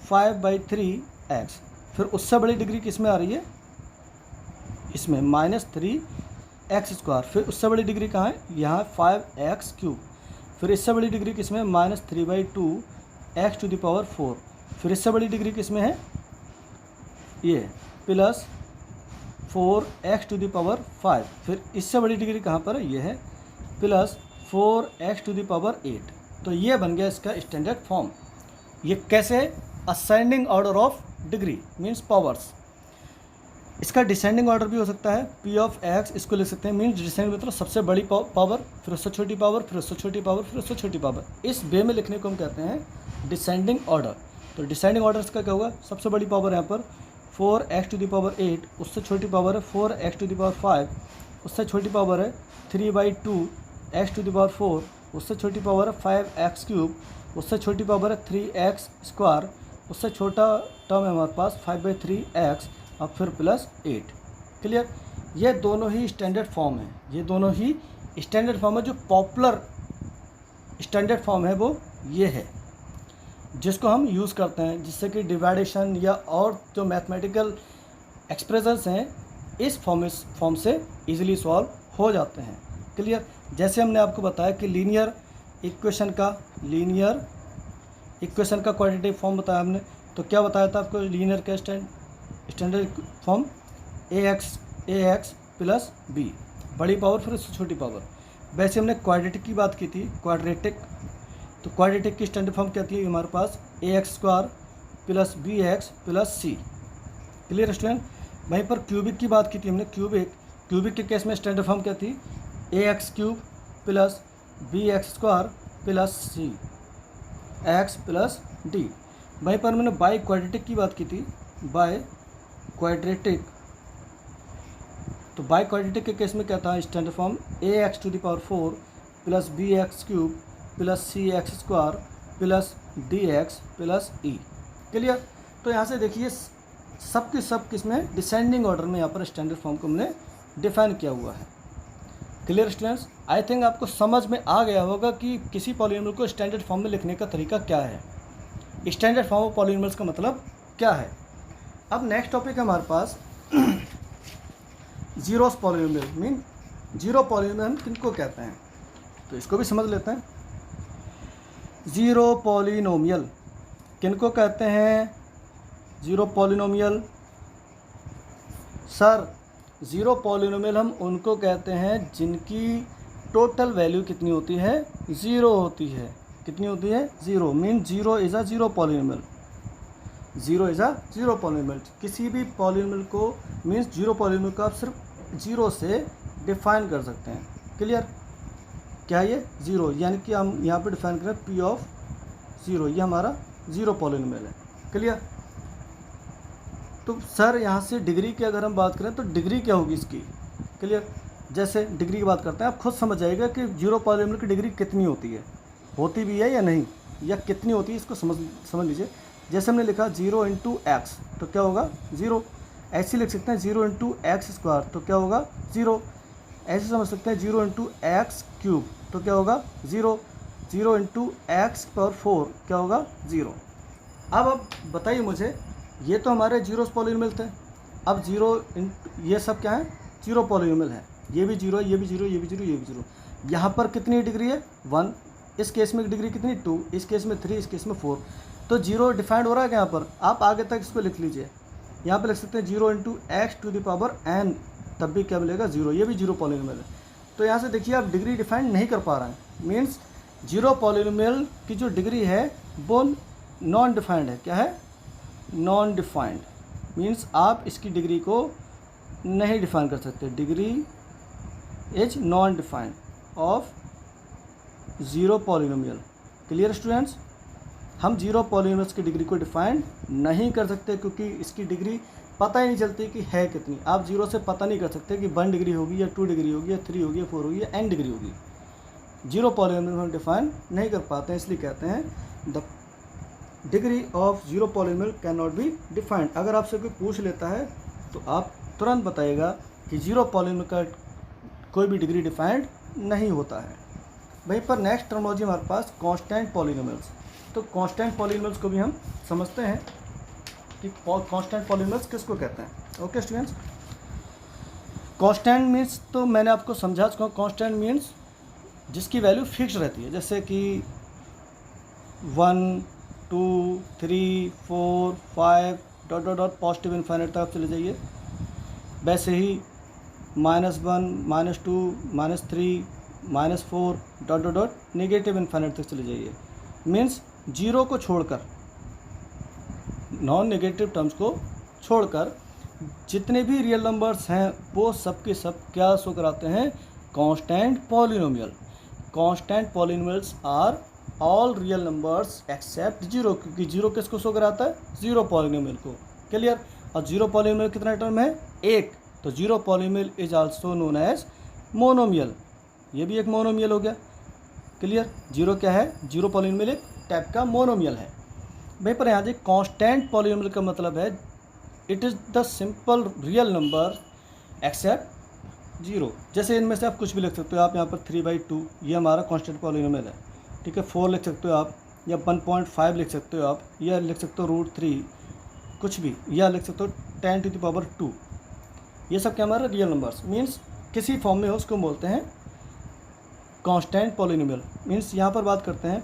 5/3x, फिर उससे बड़ी डिग्री किस में आ रही है? इसमें -3x², फिर उससे बड़ी डिग्री कहाँ है? यहाँ 5x³, फिर इससे बड़ी डिग्री किस में? -3/2x⁴, फिर इससे बड़ी डिग्री किस में है? ये प्लस 4x⁵, फिर इससे बड़ी डिग्री कहाँ पर है? ये है प्लस 4x⁸। तो ये बन गया इसका स्टैंडर्ड फॉर्म। ये कैसे? Ascending order of degree means powers. इसका डिसेंडिंग ऑर्डर भी हो सकता है, p(x) इसको लिख सकते हैं, मीन्स डिसेंडिंग मतलब सबसे बड़ी पावर, फिर उससे छोटी पावर, फिर उससे छोटी पावर, फिर उससे छोटी पावर। इस वे में लिखने को हम कहते हैं डिसेंडिंग ऑर्डर। तो डिसेंडिंग ऑर्डर इसका क्या होगा? सबसे बड़ी पावर यहाँ पर 4x⁸, उससे छोटी पावर है 4x⁵, उससे छोटी पावर है 3/2x⁴, उससे छोटी पावर है 5x³, उससे छोटी पावर है 3x², उससे छोटा टर्म है हमारे पास 5/3x और फिर प्लस 8। क्लियर? ये दोनों ही स्टैंडर्ड फॉर्म है, ये दोनों ही स्टैंडर्ड फॉर्म है। जो पॉपुलर स्टैंडर्ड फॉर्म है वो ये है, जिसको हम यूज़ करते हैं, जिससे कि डिवाइडेशन या और जो मैथमेटिकल एक्सप्रेशंस हैं इस फॉर्म से इजीली सॉल्व हो जाते हैं। क्लियर? जैसे हमने आपको बताया कि लीनियर इक्वेशन का क्वाड्रेटिक फॉर्म बताया हमने। तो क्या बताया था आपको? लीनियर का standard form ax plus b, बड़ी पावर फिर उससे छोटी पावर। वैसे हमने क्वाड्रेटिक की बात की थी, क्वाड्रेटिक। तो क्वाड्रेटिक की स्टैंडर्ड फॉर्म क्या थी हमारे पास? ax² plus bx plus c। Clear student? वहीं पर क्यूबिक की बात की थी हमने। क्यूबिक के केस में स्टैंडर्ड फॉर्म क्या थी? ax³ plus bx² plus c x plus d। वहीं पर मैंने बाई क्वाड्रेटिक की बात की थी, बाय क्वाड्रेटिक। तो बाई क्वाड्रेटिक के केस में क्या था standard form? ax⁴ plus bx³ plus cx² plus dx plus e। Clear? तो यहाँ से देखिए सब के सब किसमें? डिसेंडिंग ऑर्डर में यहाँ पर स्टैंडर्ड फॉर्म को हमने डिफाइन किया हुआ है। Clear students? आई थिंक आपको समझ में आ गया होगा कि किसी पॉलिनोमियल को स्टैंडर्ड फॉर्म में लिखने का तरीका क्या है, स्टैंडर्ड फॉर्म ऑफ पॉलिनोमियल्स का मतलब क्या है। अब नेक्स्ट टॉपिक है हमारे पास zeros polynomial. Mean zero polynomial हम किनको कहते हैं, तो इसको भी समझ लेते हैं। जीरो पॉलिनोमियल किनको कहते हैं? Zero polynomial sir, zero polynomial हम उनको कहते हैं जिनकी टोटल वैल्यू कितनी होती है? ज़ीरो होती है। कितनी होती है? Zero. Mean zero is a zero polynomial. Zero is a zero polynomial. किसी भी पॉलिनोमियल को मीन्स जीरो पॉलिनोमियल को आप सिर्फ जीरो से डिफाइन कर सकते हैं। क्लियर? क्या ये? ज़ीरो, यानी कि हम यहाँ पे डिफाइन करें p ऑफ ज़ीरो, ये हमारा ज़ीरो पॉलिनोमियल है। क्लियर? तो सर यहाँ से डिग्री की अगर हम बात करें तो डिग्री क्या होगी इसकी? क्लियर? जैसे डिग्री की बात करते हैं, आप खुद समझ जाइएगा कि जीरो पॉलिनोमियल की डिग्री कितनी होती है, होती भी है या नहीं, या कितनी होती है, इसको समझ लीजिए। जैसे हमने लिखा 0 × x, तो क्या होगा? 0। ऐसे लिख सकते हैं 0 × x², तो क्या होगा? 0। ऐसे समझ सकते हैं 0 × x³, तो क्या होगा? 0। 0 × x⁴, क्या होगा? 0। अब बताइए मुझे, ये तो हमारे जीरोस पॉलिनोमियल थे। अब ये सब क्या है? जीरो पॉलिनोमियल है। ये भी जीरो, ये भी जीरो, ये भी जीरो, ये भी जीरो। यहाँ पर कितनी डिग्री है? 1। इस केस में डिग्री कितनी? 2। इस केस में 3, इस केस में 4। तो जीरो डिफाइंड हो रहा है यहाँ पर। आप आगे तक इसको लिख लीजिए। यहाँ पर लिख सकते हैं 0 × x⁴n, तब भी क्या मिलेगा? 0। ये भी जीरो पॉलिनोमियल है। तो यहाँ से देखिए आप डिग्री डिफाइंड नहीं कर पा रहे हैं। मीन्स जीरो पॉलिनोमियल की जो डिग्री है वो नॉन डिफाइंड है। क्या है? Non defined. मीन्स आप इसकी डिग्री को नहीं डिफाइन कर सकते। Degree is non defined of zero polynomial. Clear students? हम जीरो पॉलिनोमियल्स की डिग्री को डिफाइन नहीं कर सकते क्योंकि इसकी डिग्री पता ही नहीं चलती कि है कितनी। आप जीरो से पता नहीं कर सकते कि 1 डिग्री होगी या 2 डिग्री होगी या 3 होगी या 4 होगी या n डिग्री होगी। जीरो पॉलिनोमियल हम डिफाइन नहीं कर पाते हैं, इसलिए कहते हैं the degree of zero polynomial can not be defined. अगर आपसे कोई पूछ लेता है तो आप तुरंत बताइएगा कि जीरो पॉलिनोमियल का कोई भी डिग्री डिफाइंड नहीं होता है। वहीं पर नेक्स्ट टर्मोलॉजी हमारे पास कांस्टेंट पॉलिनोमियल्स। तो कांस्टेंट पॉलिनोमियल्स को भी हम समझते हैं कि कांस्टेंट पॉलिनोमियल्स किसको कहते हैं। ओके स्टूडेंट्स, कांस्टेंट मीन्स तो मैंने आपको समझा चुका हूँ। कांस्टेंट मीन्स जिसकी वैल्यू फिक्स रहती है, जैसे कि 1 2 3 4 5 dot dot dot positive infinite तक आप चले जाइए। वैसे ही -1 -2 -3 -4 dot dot dot negative infinite तक चले जाइए। मीन्स जीरो को छोड़कर, नॉन नेगेटिव टर्म्स को छोड़कर जितने भी रियल नंबर्स हैं वो सब के सब क्या शो कराते हैं? Constant polynomial. Constant polynomials are all real numbers except zero, क्योंकि जीरो किसको शो कराता है? जीरो पॉलिनोमियल को। क्लियर? और जीरो पॉलिनोमियल कितना टर्म है? एक। तो zero polynomial is also known as monomial. ये भी एक मोनोमियल हो गया। क्लियर? जीरो क्या है? जीरो पॉलिनोमियल एक टाइप का मोनोमियल है। भाई पर यहाँ देखिए कांस्टेंट पॉलिनोमियल का मतलब है it is the simple real number except zero. जैसे इनमें से आप कुछ भी लिख सकते हो। आप यहाँ पर 3/2 ये हमारा कांस्टेंट पॉलिनोमियल है, ठीक है। 4 लिख सकते हो आप, या 1.5 लिख सकते हो आप, या लिख सकते हो √3 कुछ भी, या लिख सकते हो 10⁻²। ये सब क्या हमारा रियल नंबर्स मीन्स किसी फॉर्म में हो उसको बोलते हैं कांस्टेंट पॉलिनोमियल। मीन्स यहाँ पर बात करते हैं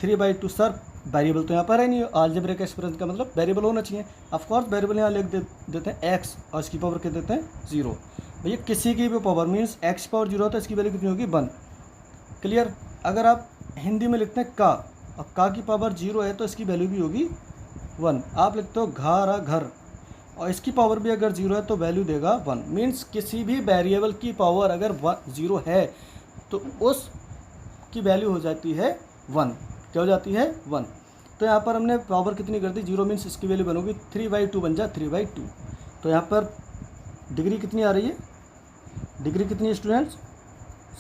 3/2। सर वेरिएबल तो यहाँ पर है नहीं, अलजेब्रिक एक्सप्रेशन का मतलब वेरिएबल होना चाहिए। ऑफ कोर्स वेरिएबल यहाँ लिख देते हैं x और इसकी पावर क्या देते हैं 0। भैया किसी की भी पावर मीन्स x पावर 0 होता है, इसकी वैल्यू कितनी होगी 1। क्लियर? अगर आप हिंदी में लिखते हैं का, अब का की पावर 0 है तो इसकी वैल्यू भी होगी 1। आप लिखते हो घर और इसकी पावर भी अगर 0 है तो वैल्यू देगा 1। मीन्स किसी भी वेरिएबल की पावर अगर 0 है तो उस की वैल्यू हो जाती है 1। क्या हो जाती है? 1। तो यहाँ पर हमने पावर कितनी कर दी? 0। मीन्स इसकी वैल्यू बनोगी 3/2 बन जा 3/2। तो यहाँ पर डिग्री कितनी आ रही है? डिग्री कितनी है स्टूडेंट्स?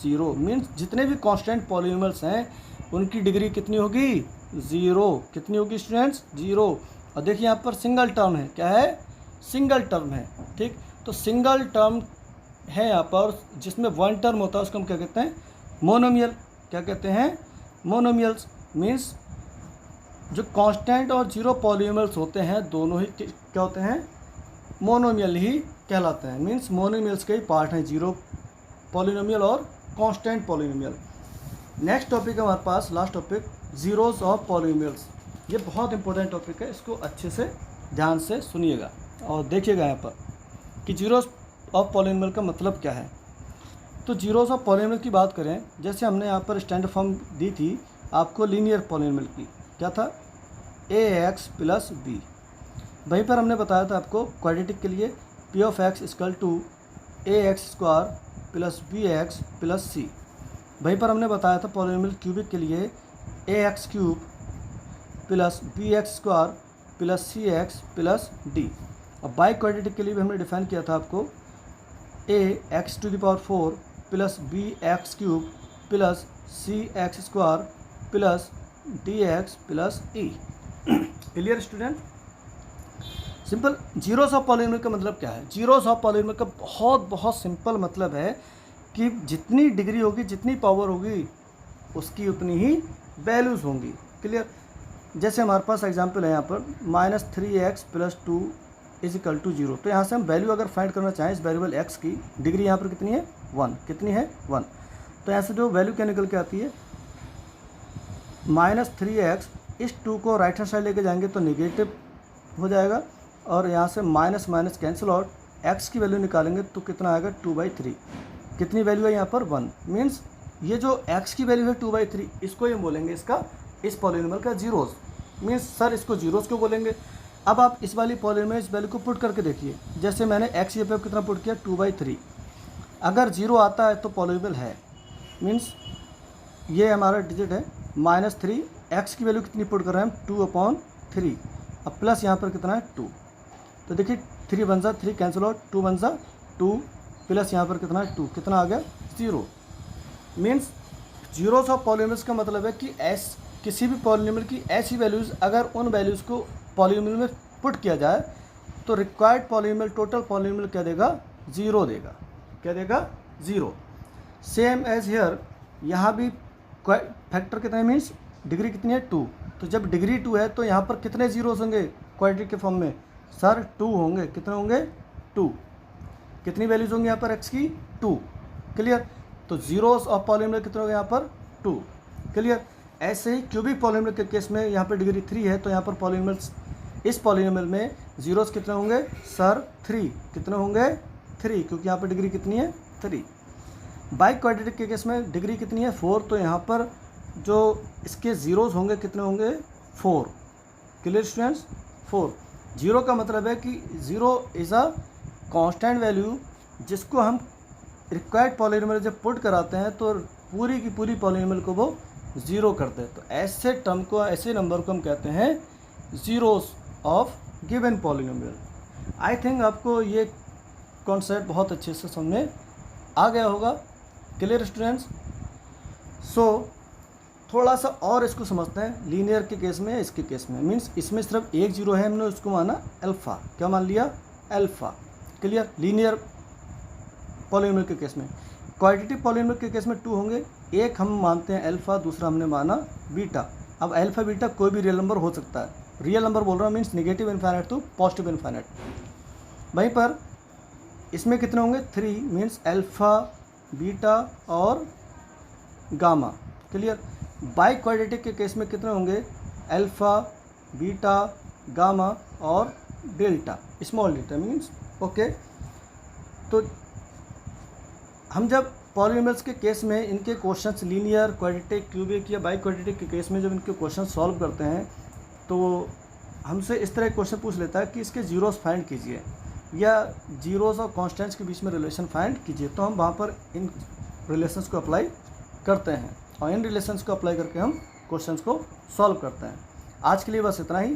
0। मीन्स जितने भी कांस्टेंट पॉलिनोमियल्स हैं उनकी डिग्री कितनी होगी? 0। कितनी होगी स्टूडेंट्स? 0। और देखिए यहाँ पर सिंगल टर्म है। क्या है? सिंगल टर्म है, ठीक। तो सिंगल टर्म है यहाँ पर जिसमें 1 टर्म होता है उसको हम क्या कहते हैं? मोनोमियल। क्या कहते हैं? मोनोमियल्स। मीन्स जो कांस्टेंट और जीरो पॉलिनोमियल्स होते हैं दोनों ही क्या होते हैं? मोनोमियल ही कहलाते हैं। मीन्स मोनोमियल्स के ही पार्ट हैं जीरो पॉलिनोमियल और कांस्टेंट पॉलिनोमियल। नेक्स्ट टॉपिक है हमारे पास, last topic, zeros of polynomials. ये बहुत इंपॉर्टेंट टॉपिक है, इसको अच्छे से ध्यान से सुनिएगा और देखिएगा यहाँ पर कि जीरोस ऑफ पॉलिनोमियल का मतलब क्या है। तो जीरोस ऑफ पॉलिनोमियल की बात करें, जैसे हमने यहाँ पर स्टैंडर्ड फॉर्म दी थी आपको लीनियर पॉलिनोमियल की, क्या था? ax + b। वहीं पर हमने बताया था आपको क्वाड्रेटिक के लिए p of x = ax² + bx + c। वहीं पर हमने बताया था पॉलिनोमियल क्यूबिक के लिए ax³ + bx² + cx + d। अब बाई क्वाड्रेटिक के लिए भी हमने डिफाइन किया था आपको ax⁴ + bx³ + cx² + dx + e। Clear student? Simple. Zeros of polynomial का मतलब क्या है? जीरोस ऑफ पॉलिनोमियल का बहुत सिंपल मतलब है कि जितनी डिग्री होगी, जितनी पावर होगी, उसकी उतनी ही वैल्यूज़ होंगी। क्लियर? जैसे हमारे पास एग्जांपल है यहाँ पर -3x + 2 = 0। तो यहाँ से हम वैल्यू अगर फाइंड करना चाहें इस वेरिएबल x की, डिग्री यहाँ पर कितनी है? 1। कितनी है? 1। तो यहाँ से जो वैल्यू क्या निकल के आती है? -3x, इस 2 को राइट हैंड साइड लेके जाएंगे तो नेगेटिव हो जाएगा और यहाँ से minus minus cancel out, x की वैल्यू निकालेंगे तो कितना आएगा? 2/3। कितनी वैल्यू है यहाँ पर? 1। मीन्स ये जो x की वैल्यू है 2/3, इसको ये बोलेंगे इसका, इस पॉलिनोमियल का जीरोस। मीन्स सर इसको जीरोस क्यों बोलेंगे? अब आप इस वाली पॉलिनोमियल इस वैल्यू को पुट करके देखिए। जैसे मैंने x ये पे कितना पुट किया? 2/3। अगर 0 आता है तो पॉलिनोमियल है। मीन्स ये हमारा डिजिट है -3, एक्स की वैल्यू कितनी पुट कर रहे हैं हम 2/3, अब प्लस यहाँ पर कितना है 2, तो देखिए 3 बन जा 3 कैंसिल हो, 2 बन जा 2, प्लस यहाँ पर कितना है 2, कितना आ गया 0। मीन्स जीरोस ऑफ पॉलीनोमियल्स का मतलब है कि किसी भी पॉलीनोमियल की ऐसी वैल्यूज़ अगर उन वैल्यूज़ को पॉलीनोमियल में पुट किया जाए तो रिक्वायर्ड पॉलीनोमियल टोटल पॉलीनोमियल क्या देगा 0 देगा, क्या देगा 0। सेम एज हियर, यहाँ भी फैक्टर कितना है मीन्स डिग्री कितनी है 2, तो जब डिग्री 2 है तो यहाँ पर कितने जीरोस होंगे क्वाड्रेटिक के फॉर्म में सर 2 होंगे, कितने होंगे 2, कितनी वैल्यूज होंगी यहाँ पर x की 2, क्लियर। तो जीरोस ऑफ पॉलीनोमियल कितने होंगे यहाँ पर 2, क्लियर। ऐसे ही क्यूबिक पॉलीनोमियल के केस में यहाँ पर डिग्री 3 है तो यहाँ पर पॉलीनोमियल्स इस पॉलीनोमियल में जीरोस कितने होंगे सर 3, कितने होंगे 3, क्योंकि यहाँ पर डिग्री कितनी है 3। बाई क्वाड्रेटिक के केस में डिग्री कितनी है 4, तो यहाँ पर जो इसके जीरोस होंगे कितने होंगे 4, क्लियर स्टूडेंट्स 4। जीरो का मतलब है कि zero is a constant value जिसको हम रिक्वायर्ड पॉलीनोमियल जब पुट कराते हैं तो पूरी की पूरी पॉलीनोमियल को वो ज़ीरो करते हैं, तो ऐसे टर्म को, ऐसे नंबर को हम कहते हैं zeros of given polynomial. I think आपको ये कॉन्सेप्ट बहुत अच्छे से समझ में आ गया होगा, क्लियर स्टूडेंट्स। सो थोड़ा सा और इसको समझते हैं लीनियर के केस में, इसके केस में मीन्स इसमें सिर्फ एक जीरो है, हमने उसको माना अल्फ़ा, क्या मान लिया अल्फ़ा, क्लियर। लीनियर पॉलीनोमियल के केस में, क्वाड्रेटिक पॉलीनोमियल के केस में 2 होंगे, एक हम मानते हैं अल्फ़ा, दूसरा हमने माना बीटा। अब अल्फ़ा बीटा कोई भी रियल नंबर हो सकता है, रियल नंबर बोल रहा हूँ means negative infinite to positive infinite. वहीं पर इसमें कितने होंगे 3 मीन्स अल्फ़ा बीटा और गामा, क्लियर। बाई क्वाड्रेटिक के केस में कितने होंगे अल्फ़ा बीटा गामा और delta, small delta means okay. तो हम जब पॉलीनोमियल्स के केस में इनके क्वेश्चंस लीनियर क्वाड्रेटिक क्यूबिक या बाई क्वाड्रेटिक के केस में जब इनके क्वेश्चन सॉल्व करते हैं तो हमसे इस तरह क्वेश्चन पूछ लेता है कि इसके जीरोस फाइंड कीजिए या जीरोस और कॉन्स्टेंट्स के बीच में रिलेशन फाइंड कीजिए, तो हम वहाँ पर इन रिलेशंस को अप्लाई करते हैं और इन रिलेशंस को अप्लाई करके हम क्वेश्चंस को सॉल्व करते हैं। आज के लिए बस इतना ही।